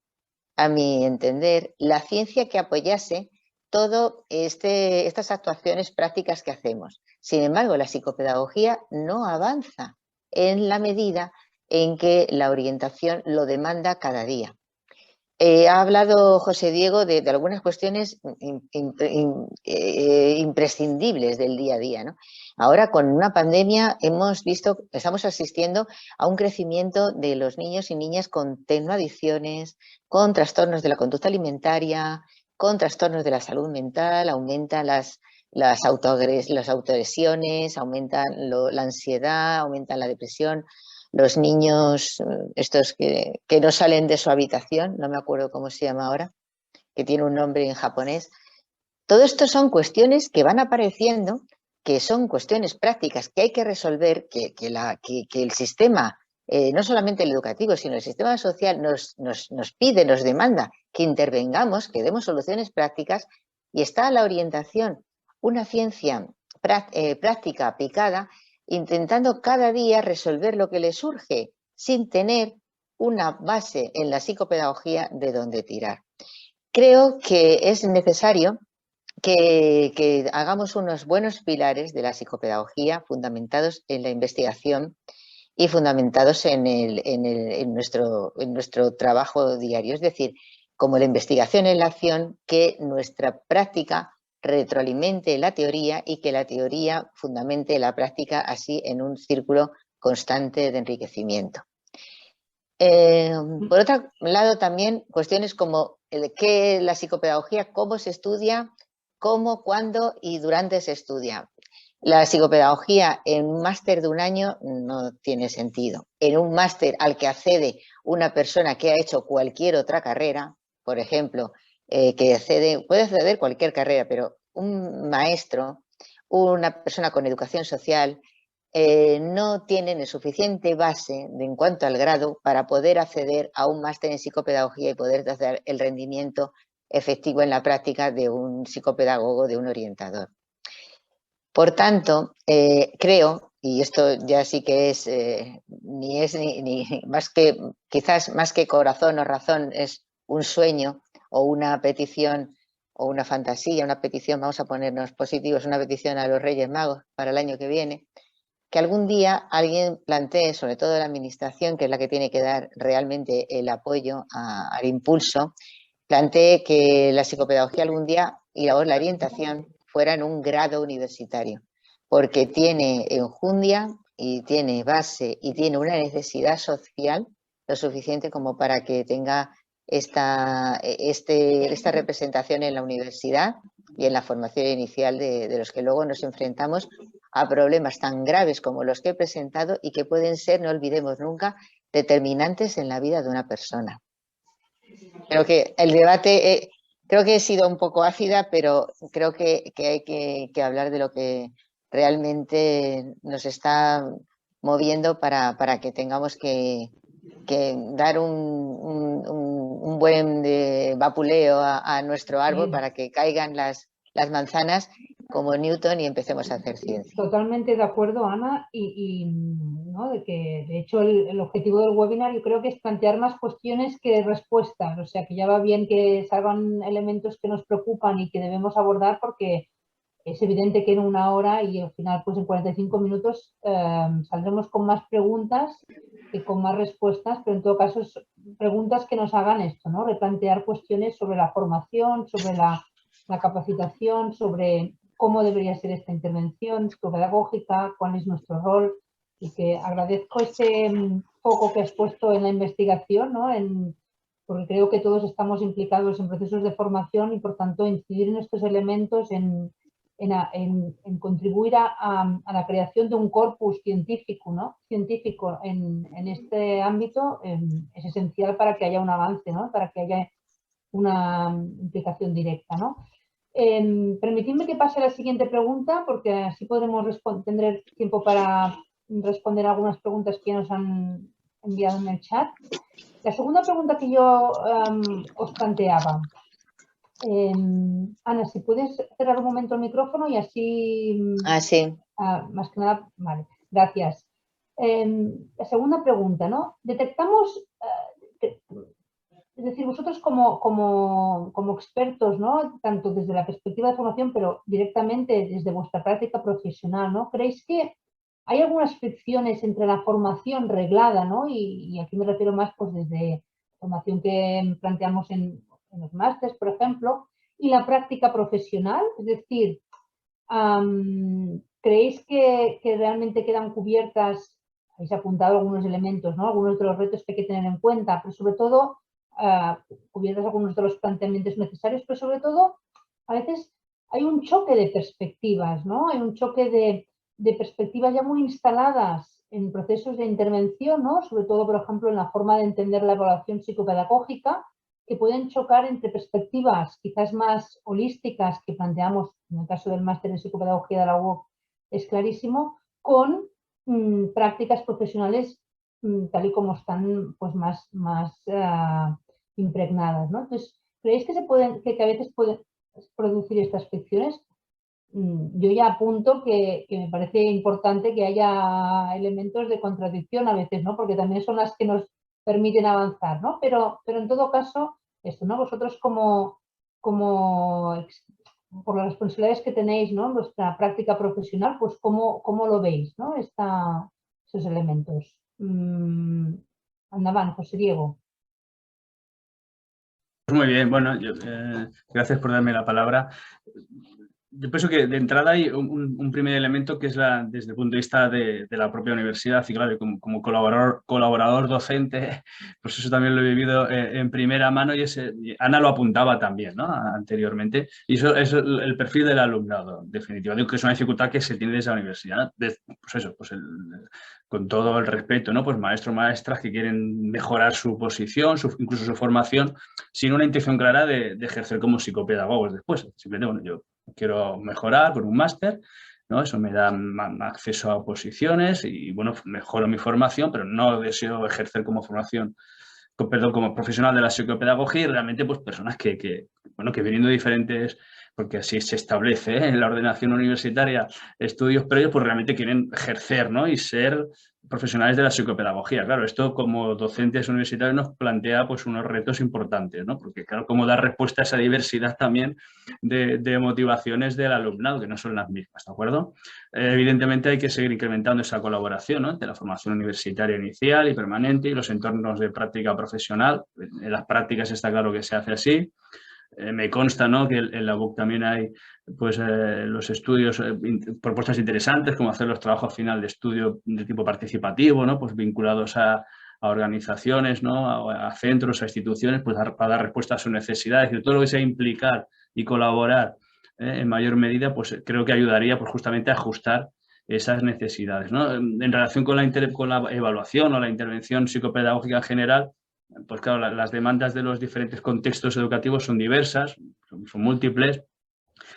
a mi entender, la ciencia que apoyase todas estas actuaciones prácticas que hacemos. Sin embargo, la psicopedagogía no avanza en la medida en que la orientación lo demanda cada día. Ha hablado José Diego de algunas cuestiones imprescindibles del día a día, ¿no? Ahora, con una pandemia, estamos asistiendo a un crecimiento de los niños y niñas con tecnoadicciones, con trastornos de la conducta alimentaria, con trastornos de la salud mental, aumentan las autoagresiones, aumentan la ansiedad, aumentan la depresión. Los niños, estos que no salen de su habitación, no me acuerdo cómo se llama ahora, que tiene un nombre en japonés. Todo esto son cuestiones que van apareciendo, que son cuestiones prácticas que hay que resolver, que el sistema, no solamente el educativo, sino el sistema social nos pide, nos demanda que intervengamos, que demos soluciones prácticas, y está la orientación, una ciencia práctica aplicada, intentando cada día resolver lo que le surge sin tener una base en la psicopedagogía de donde tirar. Creo que es necesario que hagamos unos buenos pilares de la psicopedagogía fundamentados en la investigación y fundamentados en nuestro trabajo diario. Es decir, como la investigación en la acción, que nuestra práctica retroalimente la teoría y que la teoría fundamente la práctica, así en un círculo constante de enriquecimiento. Por otro lado, también cuestiones como qué la psicopedagogía, cómo se estudia, cómo, cuándo y durante se estudia. La psicopedagogía en un máster de un año no tiene sentido. En un máster al que accede una persona que ha hecho cualquier otra carrera, por ejemplo, puede acceder cualquier carrera, pero un maestro, una persona con educación social, no tienen el suficiente base en cuanto al grado para poder acceder a un máster en psicopedagogía y poder hacer el rendimiento efectivo en la práctica de un psicopedagogo, de un orientador. Por tanto, creo, y esto ya sí que es, ni más que, quizás más que corazón o razón, es un sueño o una petición o una fantasía, una petición, vamos a ponernos positivos, una petición a los Reyes Magos para el año que viene, que algún día alguien plantee, sobre todo la administración, que es la que tiene que dar realmente el apoyo al impulso, plantee que la psicopedagogía algún día y la orientación fueran un grado universitario, porque tiene enjundia y tiene base y tiene una necesidad social lo suficiente como para que tenga esta representación en la universidad y en la formación inicial de los que luego nos enfrentamos a problemas tan graves como los que he presentado y que pueden ser, no olvidemos nunca, determinantes en la vida de una persona. Creo que el debate, creo que he sido un poco ácida, pero creo que hay que hablar de lo que realmente nos está moviendo para que tengamos que dar un buen vapuleo a nuestro árbol, para que caigan las manzanas como Newton y empecemos a hacer ciencia. Totalmente de acuerdo, Ana, ¿no? de que de hecho el objetivo del webinar yo creo que es plantear más cuestiones que respuestas, o sea que ya va bien que salgan elementos que nos preocupan y que debemos abordar, porque es evidente que en una hora y al final pues en 45 minutos saldremos con más preguntas que con más respuestas, pero en todo caso preguntas que nos hagan esto, ¿no? Replantear cuestiones sobre la formación, sobre la capacitación, sobre cómo debería ser esta intervención psicopedagógica, cuál es nuestro rol, y que agradezco este foco que has puesto en la investigación, ¿no? Porque creo que todos estamos implicados en procesos de formación y por tanto incidir en estos elementos, en contribuir a la creación de un corpus científico, ¿no? Científico en este ámbito es esencial para que haya un avance, ¿no? Para que haya una implicación directa, ¿no? Permitidme que pase a la siguiente pregunta, porque así podremos tener tiempo para responder algunas preguntas que nos han enviado en el chat. La segunda pregunta que yo os planteaba. Ana, si puedes cerrar un momento el micrófono y así... Sí. Más que nada, vale, gracias. La segunda pregunta, ¿no? Detectamos... Es decir, vosotros como expertos, ¿no? Tanto desde la perspectiva de formación, pero directamente desde vuestra práctica profesional, ¿no? ¿Creéis que hay algunas fricciones entre la formación reglada, ¿no? Y aquí me refiero más pues desde formación que planteamos en los másteres, por ejemplo, y la práctica profesional, es decir, ¿creéis que realmente quedan cubiertas? Habéis apuntado algunos elementos, ¿no? Algunos de los retos que hay que tener en cuenta, pero sobre todo cubiertas algunos de los planteamientos necesarios, pero sobre todo a veces hay un choque de perspectivas, ¿no? Hay un choque de perspectivas ya muy instaladas en procesos de intervención, ¿no? Sobre todo, por ejemplo, en la forma de entender la evaluación psicopedagógica, que pueden chocar entre perspectivas quizás más holísticas que planteamos, en el caso del máster en psicopedagogía de la UOC es clarísimo, con prácticas profesionales tal y como están pues, más impregnadas, ¿no? Entonces, ¿creéis que a veces pueden producir estas fricciones? Yo ya apunto que me parece importante que haya elementos de contradicción a veces, ¿no? Porque también son las que nos permiten avanzar, ¿no? Pero en todo caso, esto, ¿no? Vosotros por las responsabilidades que tenéis, ¿no? En vuestra práctica profesional, pues ¿cómo lo veis, ¿no? Esos elementos. Andaban, José Diego. Pues muy bien, bueno, gracias por darme la palabra. Yo pienso que de entrada hay un primer elemento que es desde el punto de vista de la propia universidad, y claro, como colaborador docente, pues eso también lo he vivido en primera mano y Ana lo apuntaba también, ¿no? Anteriormente. Y eso es el perfil del alumnado, definitivamente. Digo que es una dificultad que se tiene desde la universidad. Pues eso, pues con todo el respeto, ¿no? Pues maestros, maestras que quieren mejorar su posición, incluso su formación, sin una intención clara de ejercer como psicopedagogos después. Simplemente, bueno, yo quiero mejorar con un máster, ¿no? Eso me da acceso a posiciones y, bueno, mejoro mi formación, pero no deseo ejercer como como profesional de la psicopedagogía y realmente, pues, personas que viniendo de diferentes, porque así se establece en la ordenación universitaria, estudios previos, pues realmente quieren ejercer, ¿no? Y ser profesionales de la psicopedagogía. Claro, esto como docentes universitarios nos plantea pues unos retos importantes, ¿no? Porque claro, cómo dar respuesta a esa diversidad también de motivaciones del alumnado, que no son las mismas, ¿de acuerdo? Evidentemente hay que seguir incrementando esa colaboración, ¿no? Entre la formación universitaria inicial y permanente y los entornos de práctica profesional. En las prácticas está claro que se hace así. Me consta, ¿no? Que en la UOC también hay pues, los estudios, propuestas interesantes, como hacer los trabajos final de estudio de tipo participativo, ¿no? Pues vinculados a organizaciones, ¿no? A centros, a instituciones, pues para dar respuesta a sus necesidades. Y todo lo que sea implicar y colaborar en mayor medida, pues creo que ayudaría pues, justamente a ajustar esas necesidades, ¿no? En relación con la evaluación o la intervención psicopedagógica en general, pues claro, las demandas de los diferentes contextos educativos son diversas, son múltiples,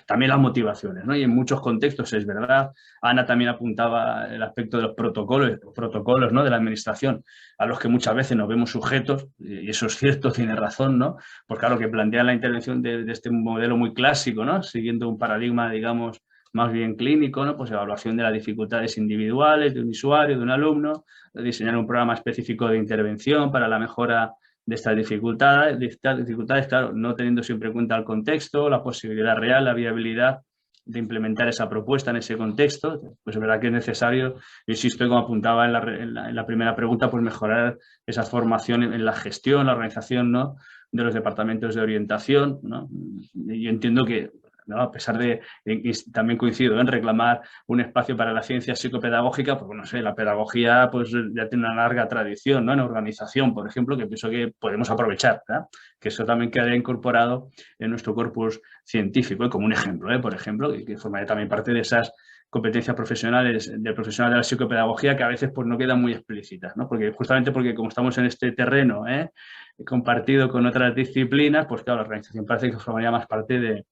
también las motivaciones, ¿no? Y en muchos contextos es verdad. Ana también apuntaba el aspecto de los protocolos, ¿no? De la administración, a los que muchas veces nos vemos sujetos, y eso es cierto, tiene razón, ¿no? Pues claro, que plantean la intervención de este modelo muy clásico, ¿no? Siguiendo un paradigma, digamos, más bien clínico, ¿no? Pues evaluación de las dificultades individuales de un usuario, de un alumno, diseñar un programa específico de intervención para la mejora de estas dificultades, claro, no teniendo siempre en cuenta el contexto, la posibilidad real, la viabilidad de implementar esa propuesta en ese contexto. Pues es verdad que es necesario, insisto, como apuntaba en la primera pregunta, pues mejorar esa formación en la gestión, la organización, ¿no? De los departamentos de orientación, ¿no? Yo entiendo que, ¿no? A pesar de, también coincido en reclamar un espacio para la ciencia psicopedagógica, pues no sé, la pedagogía pues ya tiene una larga tradición, ¿no? En organización, por ejemplo, que pienso que podemos aprovechar, ¿verdad? Que eso también quedaría incorporado en nuestro corpus científico, como un ejemplo, por ejemplo, que formaría también parte de esas competencias profesionales del profesional de la psicopedagogía que a veces pues no quedan muy explícitas, ¿no? Justamente porque como estamos en este terreno compartido con otras disciplinas, pues claro, la organización parece que formaría más parte de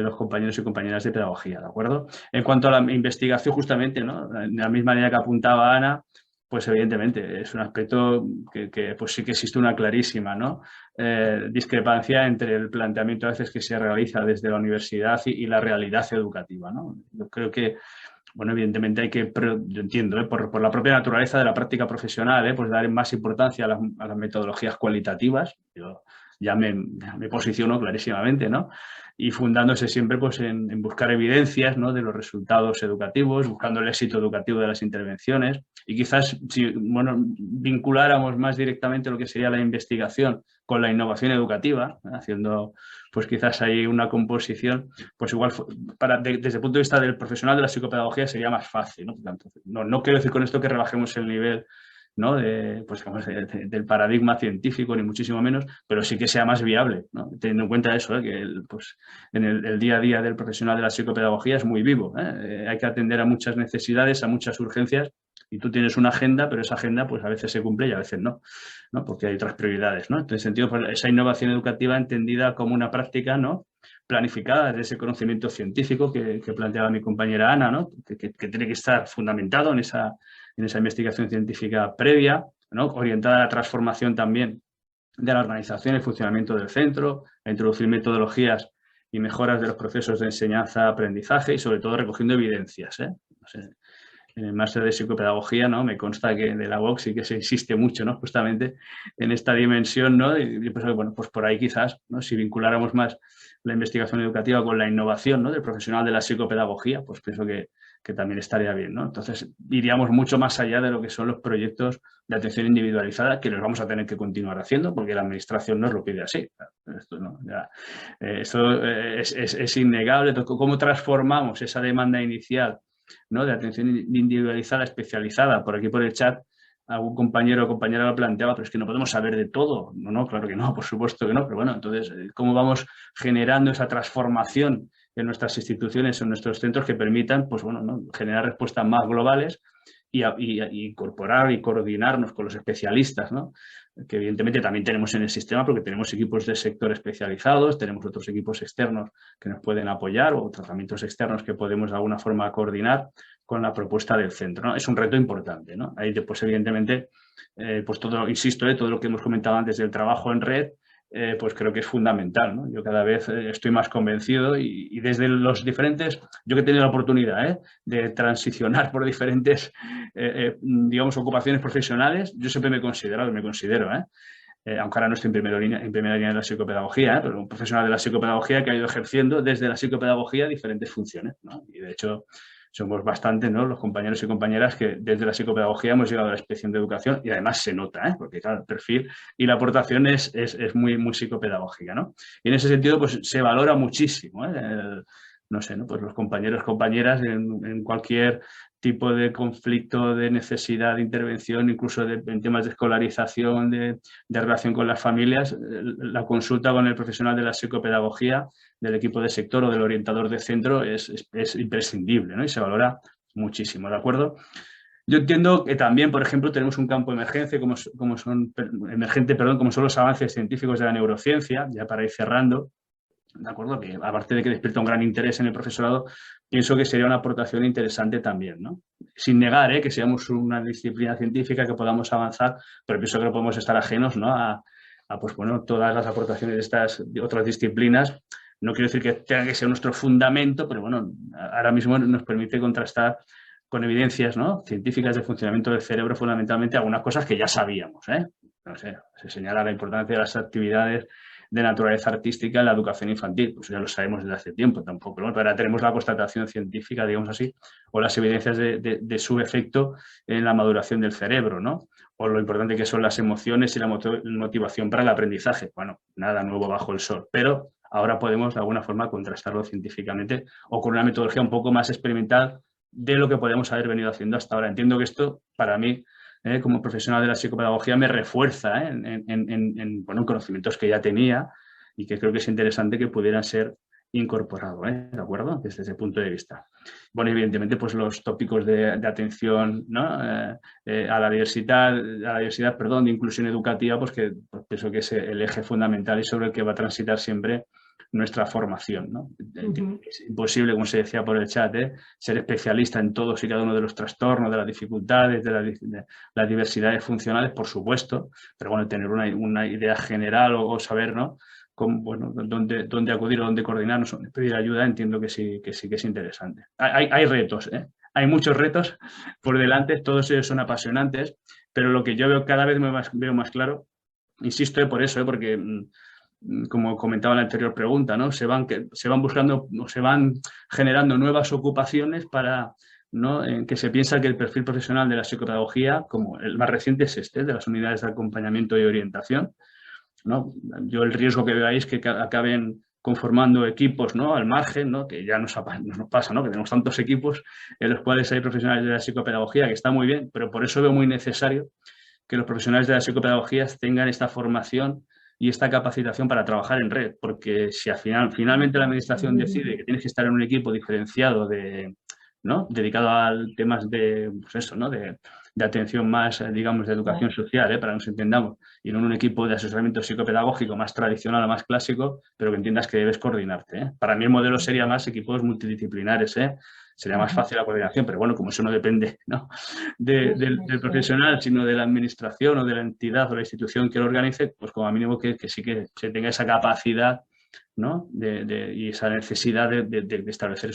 los compañeros y compañeras de pedagogía, ¿de acuerdo? En cuanto a la investigación, justamente, ¿no? De la misma manera que apuntaba Ana, pues evidentemente es un aspecto que pues sí que existe una clarísima, ¿no? Discrepancia entre el planteamiento a veces que se realiza desde la universidad y la realidad educativa, ¿no? Yo creo que, bueno, evidentemente hay que, yo entiendo, por la propia naturaleza de la práctica profesional, pues dar más importancia a las metodologías cualitativas. Yo ya me posiciono clarísimamente, ¿no? Y fundándose siempre pues, en buscar evidencias, ¿no?, de los resultados educativos, buscando el éxito educativo de las intervenciones y quizás si vinculáramos más directamente lo que sería la investigación con la innovación educativa, haciendo pues quizás ahí una composición, pues igual desde el punto de vista del profesional de la psicopedagogía sería más fácil, ¿no? No quiero decir con esto que rebajemos el nivel, ¿no?, del paradigma científico, ni muchísimo menos, pero sí que sea más viable, ¿no? Teniendo en cuenta eso, que en el día a día del profesional de la psicopedagogía es muy vivo, hay que atender a muchas necesidades, a muchas urgencias, y tú tienes una agenda, pero esa agenda pues a veces se cumple y a veces no, ¿no? Porque hay otras prioridades, ¿no? En ese sentido, pues, esa innovación educativa entendida como una práctica, ¿no?, planificada desde ese conocimiento científico que planteaba mi compañera Ana, ¿no?, que tiene que estar fundamentado en esa investigación científica previa, ¿no?, orientada a la transformación también de la organización y funcionamiento del centro, a introducir metodologías y mejoras de los procesos de enseñanza-aprendizaje y sobre todo recogiendo evidencias, ¿eh? No sé, en el máster de psicopedagogía, ¿no?, me consta que de la UOC sí que se insiste mucho, ¿no?, justamente en esta dimensión, ¿no? Y pues, bueno, pues por ahí quizás, ¿no?, si vinculáramos más la investigación educativa con la innovación, ¿no?, del profesional de la psicopedagogía, pues pienso que también estaría bien, ¿no? Entonces, iríamos mucho más allá de lo que son los proyectos de atención individualizada, que los vamos a tener que continuar haciendo, porque la administración nos lo pide así. Esto, ¿no? Esto es innegable. ¿Cómo transformamos esa demanda inicial, ¿no?, de atención individualizada, especializada? Por aquí, por el chat, algún compañero o compañera lo planteaba, pero es que no podemos saber de todo. No, claro que no, por supuesto que no. Pero bueno, entonces, ¿cómo vamos generando esa transformación en nuestras instituciones, en nuestros centros, que permitan, pues bueno, ¿no?, generar respuestas más globales y incorporar y coordinarnos con los especialistas, ¿no?, que evidentemente también tenemos en el sistema, porque tenemos equipos de sector especializados, tenemos otros equipos externos que nos pueden apoyar o tratamientos externos que podemos de alguna forma coordinar con la propuesta del centro, ¿no? Es un reto importante, ¿no? Ahí después, evidentemente, pues todo, insisto, todo lo que hemos comentado antes del trabajo en red, pues creo que es fundamental, ¿no? Yo cada vez estoy más convencido y desde los diferentes, yo que he tenido la oportunidad de transicionar por diferentes, digamos, ocupaciones profesionales, yo siempre me he considerado, me considero, aunque ahora no estoy en primera línea de la psicopedagogía, pero un profesional de la psicopedagogía que ha ido ejerciendo desde la psicopedagogía diferentes funciones, ¿no? Y de hecho somos bastantes, ¿no?, los compañeros y compañeras que desde la psicopedagogía hemos llegado a la inspección de educación y además se nota, porque claro, el perfil y la aportación es muy, muy psicopedagógica, ¿no? Y en ese sentido pues se valora muchísimo, no sé, ¿no?, pues los compañeros, compañeras en cualquier tipo de conflicto, de necesidad de intervención, incluso en temas de escolarización, de relación con las familias, la consulta con el profesional de la psicopedagogía, del equipo de sector o del orientador de centro es imprescindible, ¿no?, y se valora muchísimo, ¿de acuerdo? Yo entiendo que también, por ejemplo, tenemos un campo emergente como son los avances científicos de la neurociencia, ya para ir cerrando, ¿de acuerdo? Que aparte de que despierta un gran interés en el profesorado, pienso que sería una aportación interesante también, ¿no? Sin negar que seamos una disciplina científica, que podamos avanzar, pero pienso que no podemos estar ajenos, ¿no?, a pues, bueno, todas las aportaciones de estas otras disciplinas. No quiero decir que tenga que ser nuestro fundamento, pero bueno, ahora mismo nos permite contrastar con evidencias, ¿no?, científicas de funcionamiento del cerebro, fundamentalmente algunas cosas que ya sabíamos, No sé, se señala la importancia de las actividades de naturaleza artística en la educación infantil, pues ya lo sabemos desde hace tiempo tampoco, pero ahora tenemos la constatación científica, digamos así, o las evidencias de su efecto en la maduración del cerebro, ¿no? O lo importante que son las emociones y la motivación para el aprendizaje. Bueno, nada nuevo bajo el sol, pero ahora podemos de alguna forma contrastarlo científicamente o con una metodología un poco más experimental de lo que podemos haber venido haciendo hasta ahora. Entiendo que esto, para mí, como profesional de la psicopedagogía, me refuerza en conocimientos que ya tenía y que creo que es interesante que pudieran ser incorporados, ¿de acuerdo? Desde ese punto de vista. Bueno, evidentemente, pues los tópicos de atención, ¿no?, a la diversidad, de inclusión educativa, pues que pues pienso que es el eje fundamental y sobre el que va a transitar siempre nuestra formación, ¿no? Es imposible, como se decía por el chat, ser especialista en todos y cada uno de los trastornos, de las dificultades, de las diversidades funcionales, por supuesto, pero bueno, tener una idea general o saber, ¿no?, bueno, dónde acudir o dónde coordinarnos, pedir ayuda, entiendo que sí que es interesante. Hay retos, hay muchos retos por delante, todos ellos son apasionantes, pero lo que yo veo cada vez veo más claro, insisto por eso, porque como comentaba en la anterior pregunta, ¿no? Se van buscando o se van generando nuevas ocupaciones para, ¿no? En que se piensa que el perfil profesional de la psicopedagogía, como el más reciente es este, de las unidades de acompañamiento y orientación, ¿no? Yo el riesgo que veo ahí es que acaben conformando equipos, ¿no? Al margen, ¿no? Que ya nos pasa, ¿no? Que tenemos tantos equipos en los cuales hay profesionales de la psicopedagogía, que está muy bien, pero por eso veo muy necesario que los profesionales de la psicopedagogía tengan esta formación y esta capacitación para trabajar en red, porque si finalmente la administración decide que tienes que estar en un equipo diferenciado ¿no? Dedicado a temas de, pues eso, ¿no? De atención más, digamos, de educación social, para que nos entendamos, y no en un equipo de asesoramiento psicopedagógico más tradicional o más clásico, pero que entiendas que debes coordinarte, ¿eh? Para mí el modelo sería más equipos multidisciplinares, ¿eh? Sería más fácil la coordinación, pero bueno, como eso no depende, ¿no? del profesional, sino de la administración o de la entidad o la institución que lo organice, pues como mínimo que sí que se tenga esa capacidad, ¿no? Y esa necesidad de establecer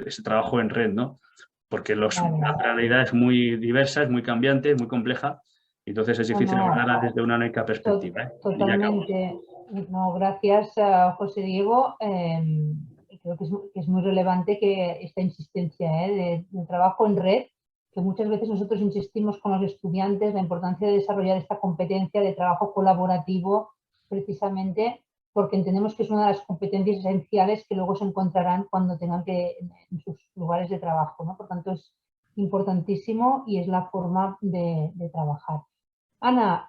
ese trabajo en red, ¿no? Porque la realidad es muy diversa, es muy cambiante, es muy compleja, y entonces es difícil abordarla desde una única perspectiva, ¿eh? Totalmente. No, gracias, José Diego. Creo que es muy relevante que esta insistencia, de trabajo en red, que muchas veces nosotros insistimos con los estudiantes, la importancia de desarrollar esta competencia de trabajo colaborativo, precisamente porque entendemos que es una de las competencias esenciales que luego se encontrarán cuando tengan que en sus lugares de trabajo, ¿no? Por tanto, es importantísimo y es la forma de trabajar. Ana,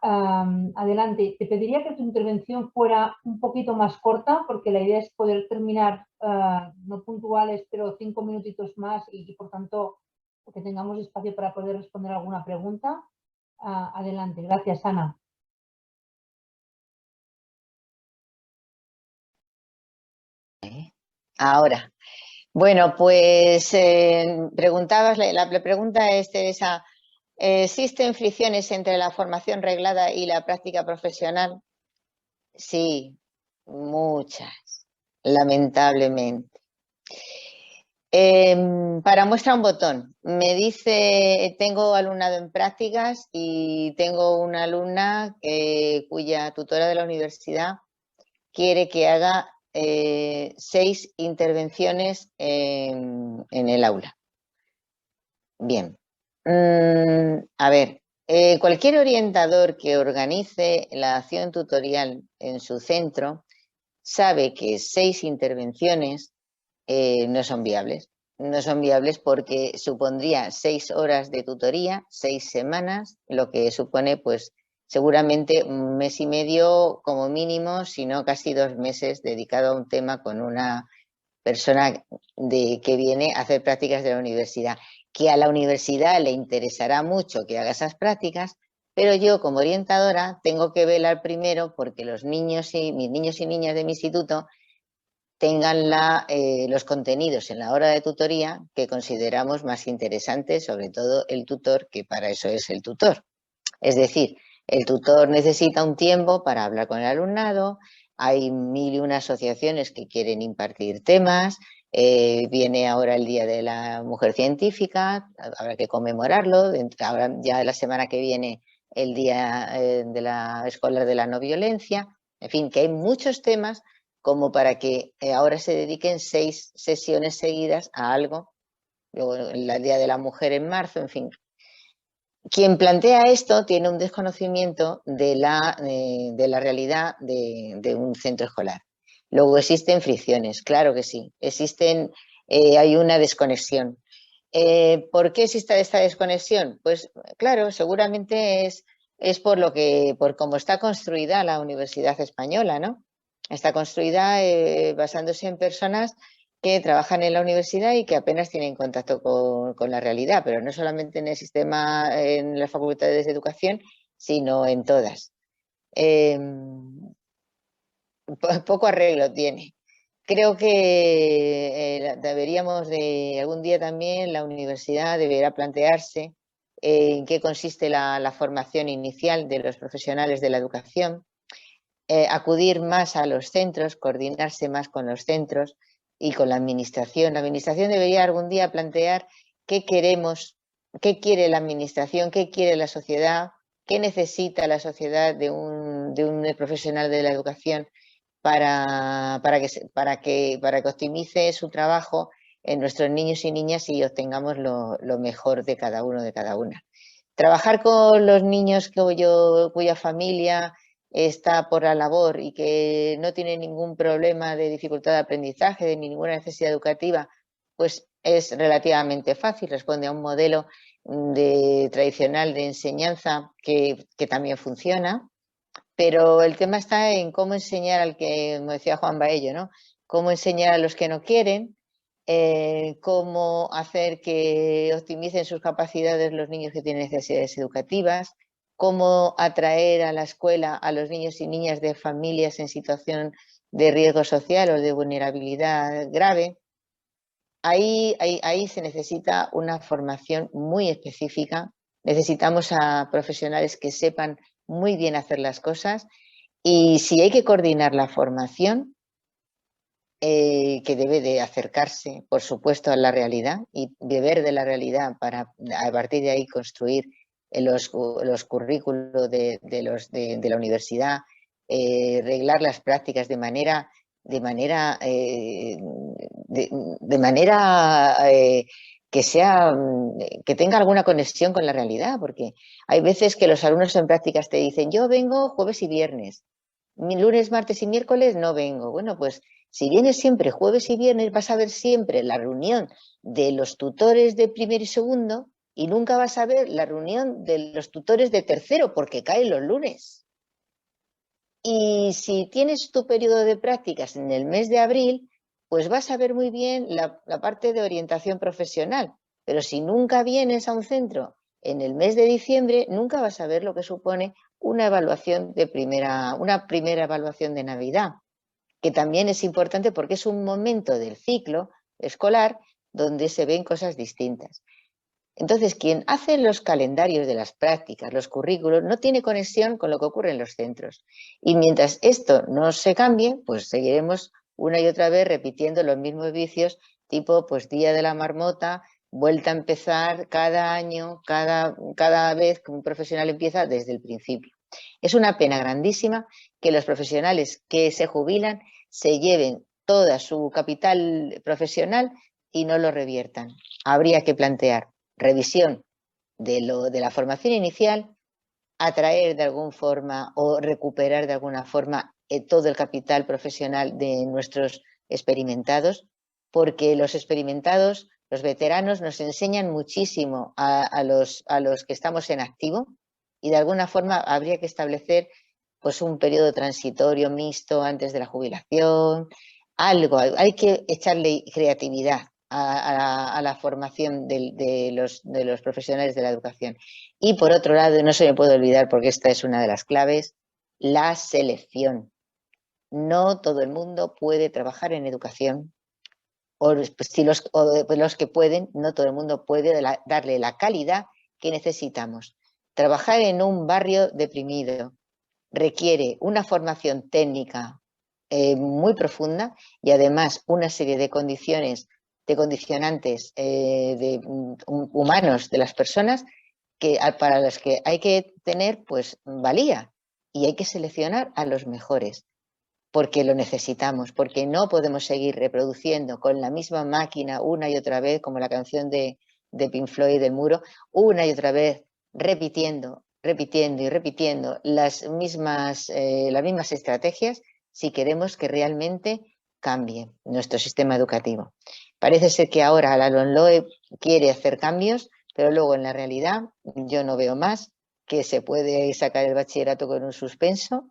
adelante. Te pediría que tu intervención fuera un poquito más corta, porque la idea es poder terminar, no puntuales, pero 5 minutitos más y por tanto, que tengamos espacio para poder responder alguna pregunta. Adelante. Gracias, Ana. Ahora, bueno, pues preguntabas, la pregunta es, Teresa, ¿existen fricciones entre la formación reglada y la práctica profesional? Sí, muchas, lamentablemente. Para muestra un botón, me dice, tengo alumnado en prácticas y tengo una alumna cuya tutora de la universidad quiere que haga 6 intervenciones en el aula. Bien. A ver, cualquier orientador que organice la acción tutorial en su centro sabe que 6 intervenciones no son viables. No son viables porque supondría 6 horas de tutoría, 6 semanas, lo que supone pues seguramente 1 mes y medio como mínimo, si no casi 2 meses dedicado a un tema con una persona que viene a hacer prácticas de la universidad. Que a la universidad le interesará mucho que haga esas prácticas, pero yo como orientadora tengo que velar primero porque mis niños y niñas de mi instituto tengan los contenidos en la hora de tutoría que consideramos más interesantes, sobre todo el tutor, que para eso es el tutor. Es decir, el tutor necesita un tiempo para hablar con el alumnado, hay 1001 asociaciones que quieren impartir temas, viene ahora el Día de la Mujer Científica, habrá que conmemorarlo, ahora ya la semana que viene el Día de la Escolar de la No Violencia, en fin, que hay muchos temas como para que ahora se dediquen 6 sesiones seguidas a algo, luego el Día de la Mujer en marzo, en fin. Quien plantea esto tiene un desconocimiento de la realidad de un centro escolar. Luego existen fricciones, claro que sí, hay una desconexión. ¿Por qué existe esta desconexión? Pues claro, seguramente es por cómo está construida la Universidad Española, ¿no? Está construida basándose en personas que trabajan en la universidad y que apenas tienen contacto con la realidad, pero no solamente en el sistema, en las facultades de educación, sino en todas. Poco arreglo tiene. Creo que deberíamos algún día también la universidad deberá plantearse en qué consiste la formación inicial de los profesionales de la educación, acudir más a los centros, coordinarse más con los centros y con la administración. La administración debería algún día plantear qué queremos, qué quiere la administración, qué quiere la sociedad, qué necesita la sociedad de un profesional de la educación para que optimice su trabajo en nuestros niños y niñas y obtengamos lo mejor de cada uno, de cada una. Trabajar con los niños cuya familia está por la labor y que no tiene ningún problema de dificultad de aprendizaje, de ninguna necesidad educativa, pues es relativamente fácil, responde a un modelo tradicional de enseñanza que también funciona, pero el tema está en cómo enseñar al que, como decía Juan Baello, ¿no? Cómo enseñar a los que no quieren, cómo hacer que optimicen sus capacidades los niños que tienen necesidades educativas, cómo atraer a la escuela a los niños y niñas de familias en situación de riesgo social o de vulnerabilidad grave. Ahí se necesita una formación muy específica. Necesitamos a profesionales que sepan muy bien hacer las cosas y si hay que coordinar la formación, que debe de acercarse, por supuesto, a la realidad y beber de la realidad para a partir de ahí construir los currículos de la universidad, reglar las prácticas de manera que tenga alguna conexión con la realidad, porque hay veces que los alumnos en prácticas te dicen, yo vengo jueves y viernes, lunes, martes y miércoles no vengo. Bueno, pues si vienes siempre jueves y viernes vas a ver siempre la reunión de los tutores de primero y segundo y nunca vas a ver la reunión de los tutores de tercero porque caen los lunes. Y si tienes tu periodo de prácticas en el mes de abril, pues vas a ver muy bien la parte de orientación profesional. Pero si nunca vienes a un centro en el mes de diciembre, nunca vas a ver lo que supone una evaluación una primera evaluación de Navidad, que también es importante porque es un momento del ciclo escolar donde se ven cosas distintas. Entonces, quien hace los calendarios de las prácticas, los currículos, no tiene conexión con lo que ocurre en los centros. Y mientras esto no se cambie, pues seguiremos una y otra vez repitiendo los mismos vicios, tipo pues Día de la Marmota, vuelta a empezar cada año, cada vez que un profesional empieza desde el principio. Es una pena grandísima que los profesionales que se jubilan se lleven toda su capital profesional y no lo reviertan. Habría que plantear revisión de la formación inicial, atraer de alguna forma o recuperar de alguna forma todo el capital profesional de nuestros experimentados, porque los experimentados, los veteranos, nos enseñan muchísimo a los que estamos en activo y de alguna forma habría que establecer pues un periodo transitorio mixto antes de la jubilación, algo, hay que echarle creatividad a la formación de los profesionales de la educación. Y por otro lado, no se me puede olvidar, porque esta es una de las claves, la selección. No todo el mundo puede trabajar en educación. Los que pueden, no todo el mundo puede darle la calidad que necesitamos. Trabajar en un barrio deprimido requiere una formación técnica muy profunda y además una serie de condiciones, de condicionantes humanos de las personas para las que hay que tener pues valía y hay que seleccionar a los mejores porque lo necesitamos, porque no podemos seguir reproduciendo con la misma máquina una y otra vez, como la canción de Pink Floyd del Muro, una y otra vez repitiendo las mismas estrategias si queremos que realmente cambie nuestro sistema educativo. Parece ser que ahora la LOMLOE quiere hacer cambios, pero luego en la realidad yo no veo más que se puede sacar el bachillerato con un suspenso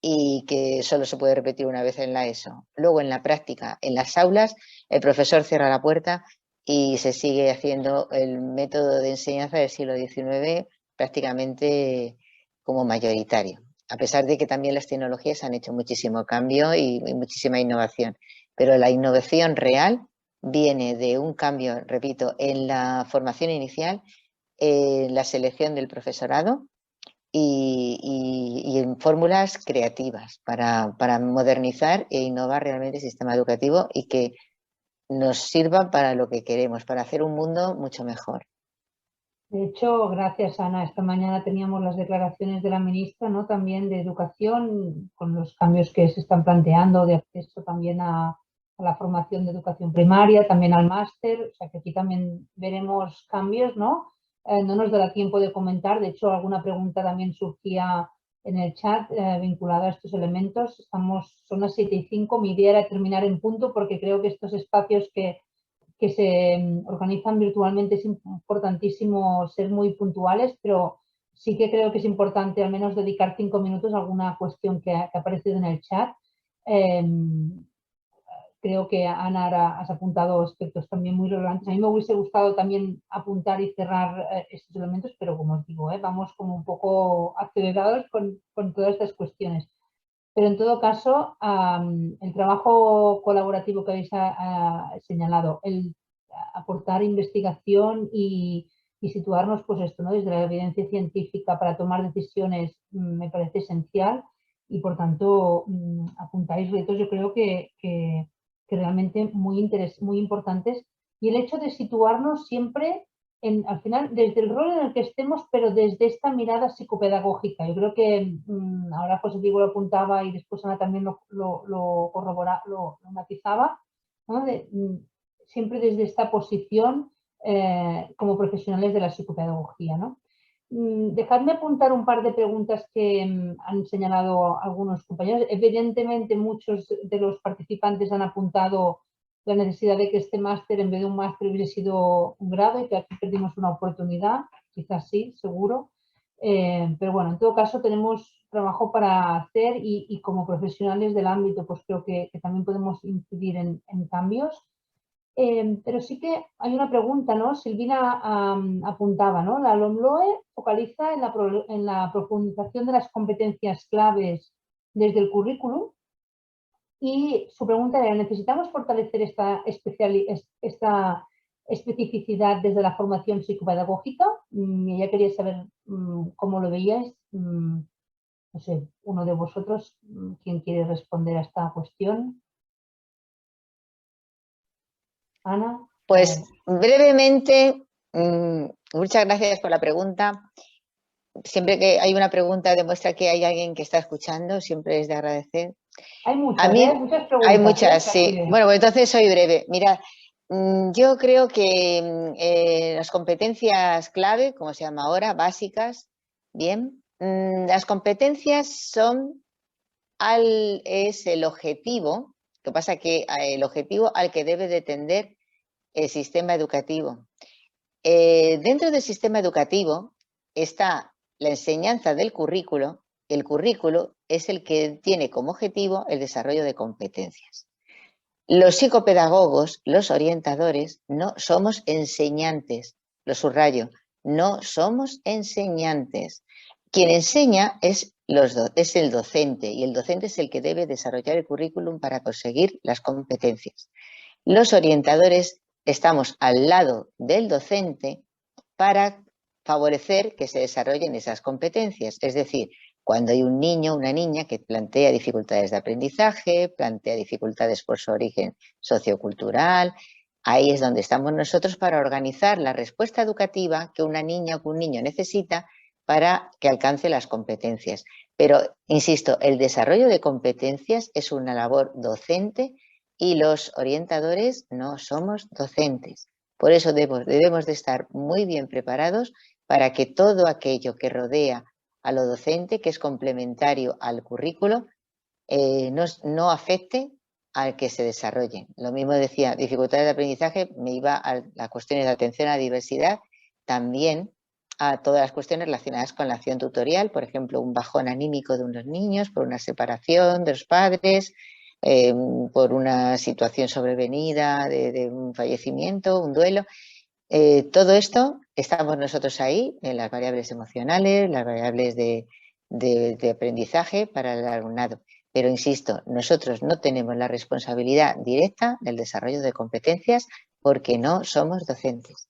y que solo se puede repetir una vez en la ESO. Luego en la práctica, en las aulas, el profesor cierra la puerta y se sigue haciendo el método de enseñanza del siglo XIX prácticamente como mayoritario, a pesar de que también las tecnologías han hecho muchísimo cambio y muchísima innovación. Pero la innovación real viene de un cambio, repito, en la formación inicial, en la selección del profesorado, y en fórmulas creativas para modernizar e innovar realmente el sistema educativo y que nos sirvan para lo que queremos, para hacer un mundo mucho mejor. De hecho, gracias, Ana. Esta mañana teníamos las declaraciones de la ministra, ¿no? También de Educación, con los cambios que se están planteando de acceso también a la formación de educación primaria, también al máster. O sea que aquí también veremos cambios, ¿no? No nos dará tiempo de comentar. De hecho, alguna pregunta también surgía en el chat vinculada a estos elementos. Son las 7:05. Mi idea era terminar en punto porque creo que estos espacios que se organizan virtualmente es importantísimo ser muy puntuales, pero sí que creo que es importante al menos dedicar 5 minutos a alguna cuestión que ha aparecido en el chat. Creo que, Ana, ahora has apuntado aspectos también muy relevantes. A mí me hubiese gustado también apuntar y cerrar estos elementos, pero como os digo, vamos como un poco acelerados con todas estas cuestiones. Pero en todo caso, el trabajo colaborativo que habéis señalado, el aportar investigación y situarnos, pues esto, ¿no? Desde la evidencia científica para tomar decisiones me parece esencial y por tanto apuntáis retos yo creo que realmente muy importantes, y el hecho de situarnos siempre al final, desde el rol en el que estemos, pero desde esta mirada psicopedagógica. Yo creo que ahora José Diego lo apuntaba y después Ana también lo corroboraba, lo matizaba, ¿no? Siempre desde esta posición como profesionales de la psicopedagogía, ¿no? Dejadme apuntar un par de preguntas que han señalado algunos compañeros. Evidentemente, muchos de los participantes han apuntado la necesidad de que este máster, en vez de un máster, hubiese sido un grado y que aquí perdimos una oportunidad, quizás sí, seguro. Pero bueno, en todo caso tenemos trabajo para hacer y como profesionales del ámbito, pues creo que también podemos incidir en cambios. Pero sí que hay una pregunta, ¿no? Silvina apuntaba, ¿no? La LOMLOE focaliza en la profundización de las competencias claves desde el currículum. Y su pregunta era, ¿necesitamos fortalecer esta especificidad desde la formación psicopedagógica? Y ella quería saber cómo lo veíais. No sé, uno de vosotros, ¿quién quiere responder a esta cuestión? Ana. Pues brevemente, muchas gracias por la pregunta. Siempre que hay una pregunta demuestra que hay alguien que está escuchando, siempre es de agradecer. Hay muchas, A mí, muchas preguntas. hay muchas, sí. Bueno, pues entonces soy breve. Mirad, yo creo que las competencias clave, como se llama ahora, básicas, bien, las competencias es el objetivo, lo que pasa que el objetivo al que debe de tender el sistema educativo. Dentro del sistema educativo está la enseñanza del currículo. El currículo es el que tiene como objetivo el desarrollo de competencias. Los psicopedagogos, los orientadores, no somos enseñantes, lo subrayo, no somos enseñantes. Quien enseña es el docente, y el docente es el que debe desarrollar el currículum para conseguir las competencias. Los orientadores estamos al lado del docente para favorecer que se desarrollen esas competencias. Es decir, cuando hay un niño o una niña que plantea dificultades de aprendizaje, plantea dificultades por su origen sociocultural, ahí es donde estamos nosotros para organizar la respuesta educativa que una niña o que un niño necesita para que alcance las competencias. Pero, insisto, el desarrollo de competencias es una labor docente y los orientadores no somos docentes. Por eso debemos de estar muy bien preparados para que todo aquello que rodea a lo docente, que es complementario al currículo, no afecte al que se desarrolle. Lo mismo decía, dificultades de aprendizaje, me iba a las cuestiones de atención a la diversidad, también a todas las cuestiones relacionadas con la acción tutorial, por ejemplo, un bajón anímico de unos niños por una separación de los padres, por una situación sobrevenida de un fallecimiento, un duelo. Todo esto estamos nosotros ahí, en las variables emocionales, las variables de aprendizaje para el alumnado. Pero insisto, nosotros no tenemos la responsabilidad directa del desarrollo de competencias porque no somos docentes.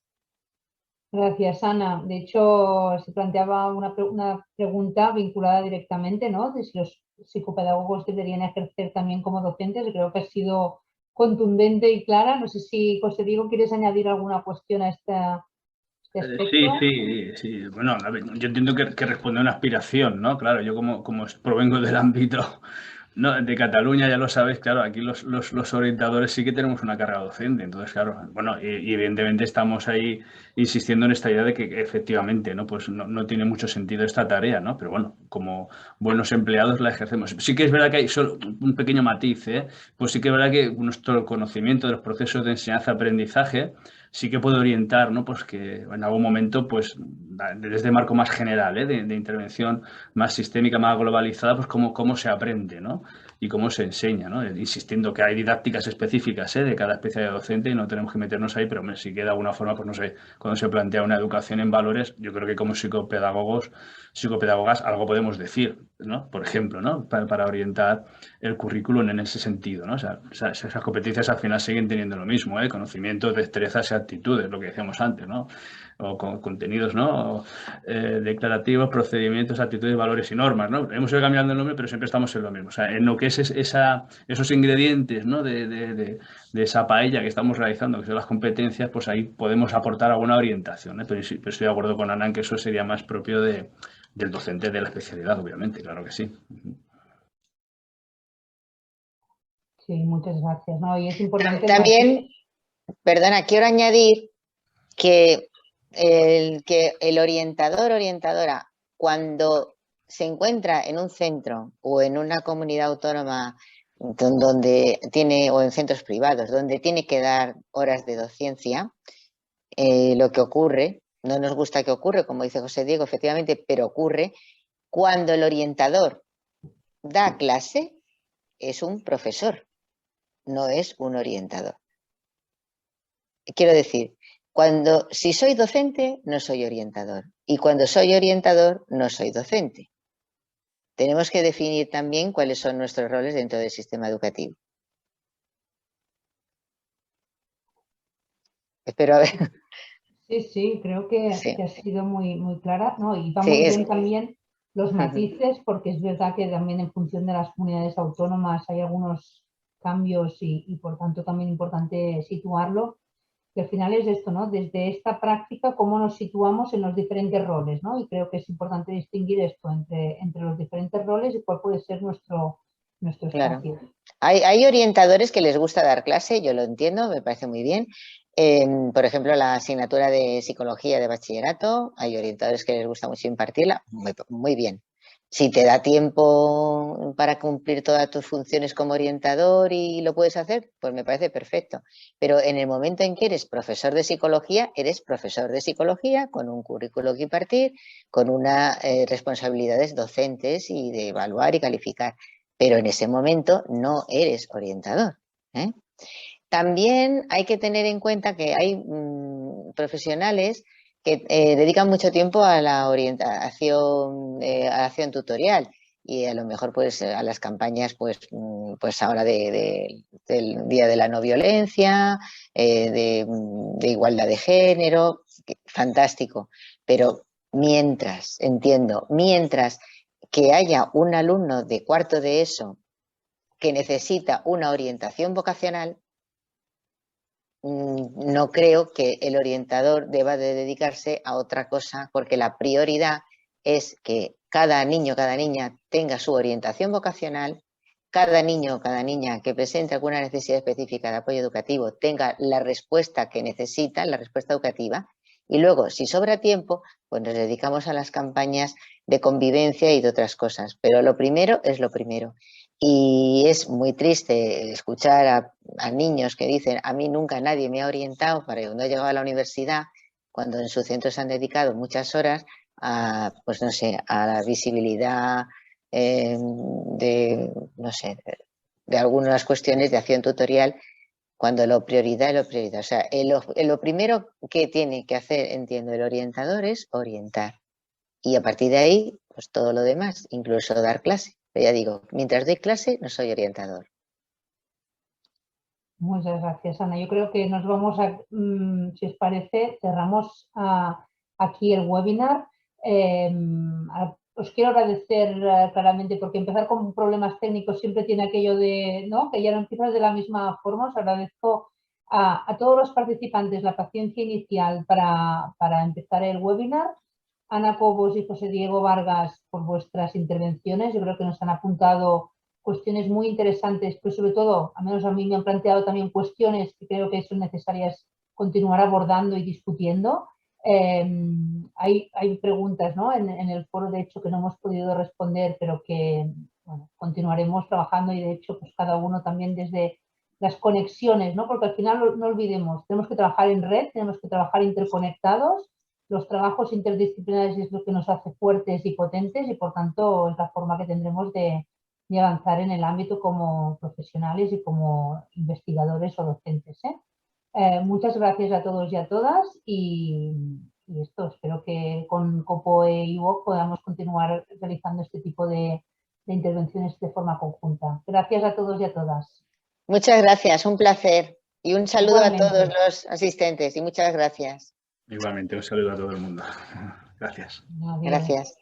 Gracias, Ana. De hecho, se planteaba una pregunta vinculada directamente, ¿no? De si los psicopedagogos deberían ejercer también como docentes. Yo creo que ha sido contundente y clara. No sé si, José Diego, quieres añadir alguna cuestión a esta Sí, aspecto. sí, sí. Bueno, a ver, yo entiendo que responde a una aspiración, ¿no? Claro, yo como provengo del ámbito, ¿no?, de Cataluña, ya lo sabéis, claro, aquí los orientadores sí que tenemos una carga docente. Entonces, claro, bueno, y evidentemente estamos ahí insistiendo en esta idea de que efectivamente, ¿no?, pues no tiene mucho sentido esta tarea, ¿no? Pero bueno, como buenos empleados la ejercemos. Sí que es verdad que hay solo un pequeño matiz, ¿eh? Pues sí que es verdad que nuestro conocimiento de los procesos de enseñanza-aprendizaje sí que puede orientar, ¿no? Pues que en algún momento, pues desde marco más general, ¿eh?, de intervención más sistémica, más globalizada, pues cómo se aprende, ¿no?, y cómo se enseña, ¿no? Insistiendo que hay didácticas específicas, ¿eh?, de cada especie de docente y no tenemos que meternos ahí, pero hombre, sí que de alguna forma, pues no sé, cuando se plantea una educación en valores, yo creo que como psicopedagogas, algo podemos decir, ¿no? Por ejemplo, ¿no?, para orientar el currículum en ese sentido, ¿no? O sea, esas competencias al final siguen teniendo lo mismo, ¿eh? Conocimientos, destrezas y actitudes, lo que decíamos antes, ¿no? O con contenidos, ¿no? Declarativos, procedimientos, actitudes, valores y normas, ¿no? Hemos ido cambiando el nombre, pero siempre estamos en lo mismo. O sea, en lo que es esos ingredientes, ¿no?, de esa paella que estamos realizando, que son las competencias, pues ahí podemos aportar alguna orientación, ¿eh? Pero estoy de acuerdo con Ana en que eso sería más propio del docente de la especialidad, obviamente, claro que sí. Sí, muchas gracias. ¿No? Y es importante el También, perdona, quiero añadir que el orientador, orientadora, cuando se encuentra en un centro o en una comunidad autónoma donde tiene, o en centros privados, donde tiene que dar horas de docencia, lo que ocurre, no nos gusta que ocurre, como dice José Diego, efectivamente, pero ocurre cuando el orientador da clase, es un profesor, no es un orientador. Quiero decir, si soy docente, no soy orientador. Y cuando soy orientador, no soy docente. Tenemos que definir también cuáles son nuestros roles dentro del sistema educativo. Espero haber... Sí, sí, creo que Sí, ha sido muy clara, ¿no? Y va muy sí, bien también los matices, porque es verdad que también en función de las comunidades autónomas hay algunos cambios y por tanto también importante situarlo. Y al final es esto, ¿no? Desde esta práctica, cómo nos situamos en los diferentes roles, ¿no? Y creo que es importante distinguir esto entre los diferentes roles y cuál puede ser nuestro claro. espacio. Hay orientadores que les gusta dar clase, yo lo entiendo, me parece muy bien. Por ejemplo, la asignatura de psicología de bachillerato, hay orientadores que les gusta mucho impartirla, muy bien. Si te da tiempo para cumplir todas tus funciones como orientador y lo puedes hacer, pues me parece perfecto. Pero en el momento en que eres profesor de psicología, eres profesor de psicología con un currículo que impartir, con unas responsabilidades docentes y de evaluar y calificar. Pero en ese momento no eres orientador, ¿eh? También hay que tener en cuenta que hay profesionales que dedican mucho tiempo a la orientación, a la acción tutorial y a lo mejor pues a las campañas pues ahora del Día de la No Violencia, de igualdad de género, fantástico. Pero mientras que haya un alumno de cuarto de ESO que necesita una orientación vocacional, no creo que el orientador deba de dedicarse a otra cosa, porque la prioridad es que cada niño, cada niña tenga su orientación vocacional, cada niño o cada niña que presente alguna necesidad específica de apoyo educativo tenga la respuesta que necesita, la respuesta educativa, y luego, si sobra tiempo, pues nos dedicamos a las campañas de convivencia y de otras cosas. Pero lo primero es lo primero. Y es muy triste escuchar a niños que dicen, a mí nunca nadie me ha orientado para cuando he llegado a la universidad, cuando en su centro se han dedicado muchas horas a, pues no sé, a la visibilidad no sé, de algunas cuestiones de acción tutorial, cuando lo prioridad es lo prioridad. O sea, lo primero que tiene que hacer, entiendo, el orientador es orientar. Y a partir de ahí, pues todo lo demás, incluso dar clase. Pero ya digo, mientras doy clase no soy orientador. Muchas gracias, Ana. Yo creo que nos vamos a, si os parece, cerramos aquí el webinar. Os quiero agradecer claramente porque empezar con problemas técnicos siempre tiene aquello de, ¿no?, que ya no empiezas de la misma forma. Os agradezco A todos los participantes la paciencia inicial para empezar el webinar. Ana Cobos y José Diego Vargas por vuestras intervenciones. Yo creo que nos han apuntado cuestiones muy interesantes, pero sobre todo, al menos a mí me han planteado también cuestiones que creo que son necesarias continuar abordando y discutiendo. Hay preguntas, ¿no?, en el foro, de hecho, que no hemos podido responder, pero que bueno, continuaremos trabajando y, de hecho, pues cada uno también desde las conexiones, ¿no? Porque al final no olvidemos, tenemos que trabajar en red, tenemos que trabajar interconectados. Los trabajos interdisciplinares es lo que nos hace fuertes y potentes y, por tanto, es la forma que tendremos de avanzar en el ámbito como profesionales y como investigadores o docentes, muchas gracias a todos y a todas y esto, espero que con COPOE y UOC podamos continuar realizando este tipo de intervenciones de forma conjunta. Gracias a todos y a todas. Muchas gracias, un placer. Y un saludo Igualmente. a todos los asistentes y muchas gracias. Igualmente, un saludo a todo el mundo. Gracias. Adiós. Gracias.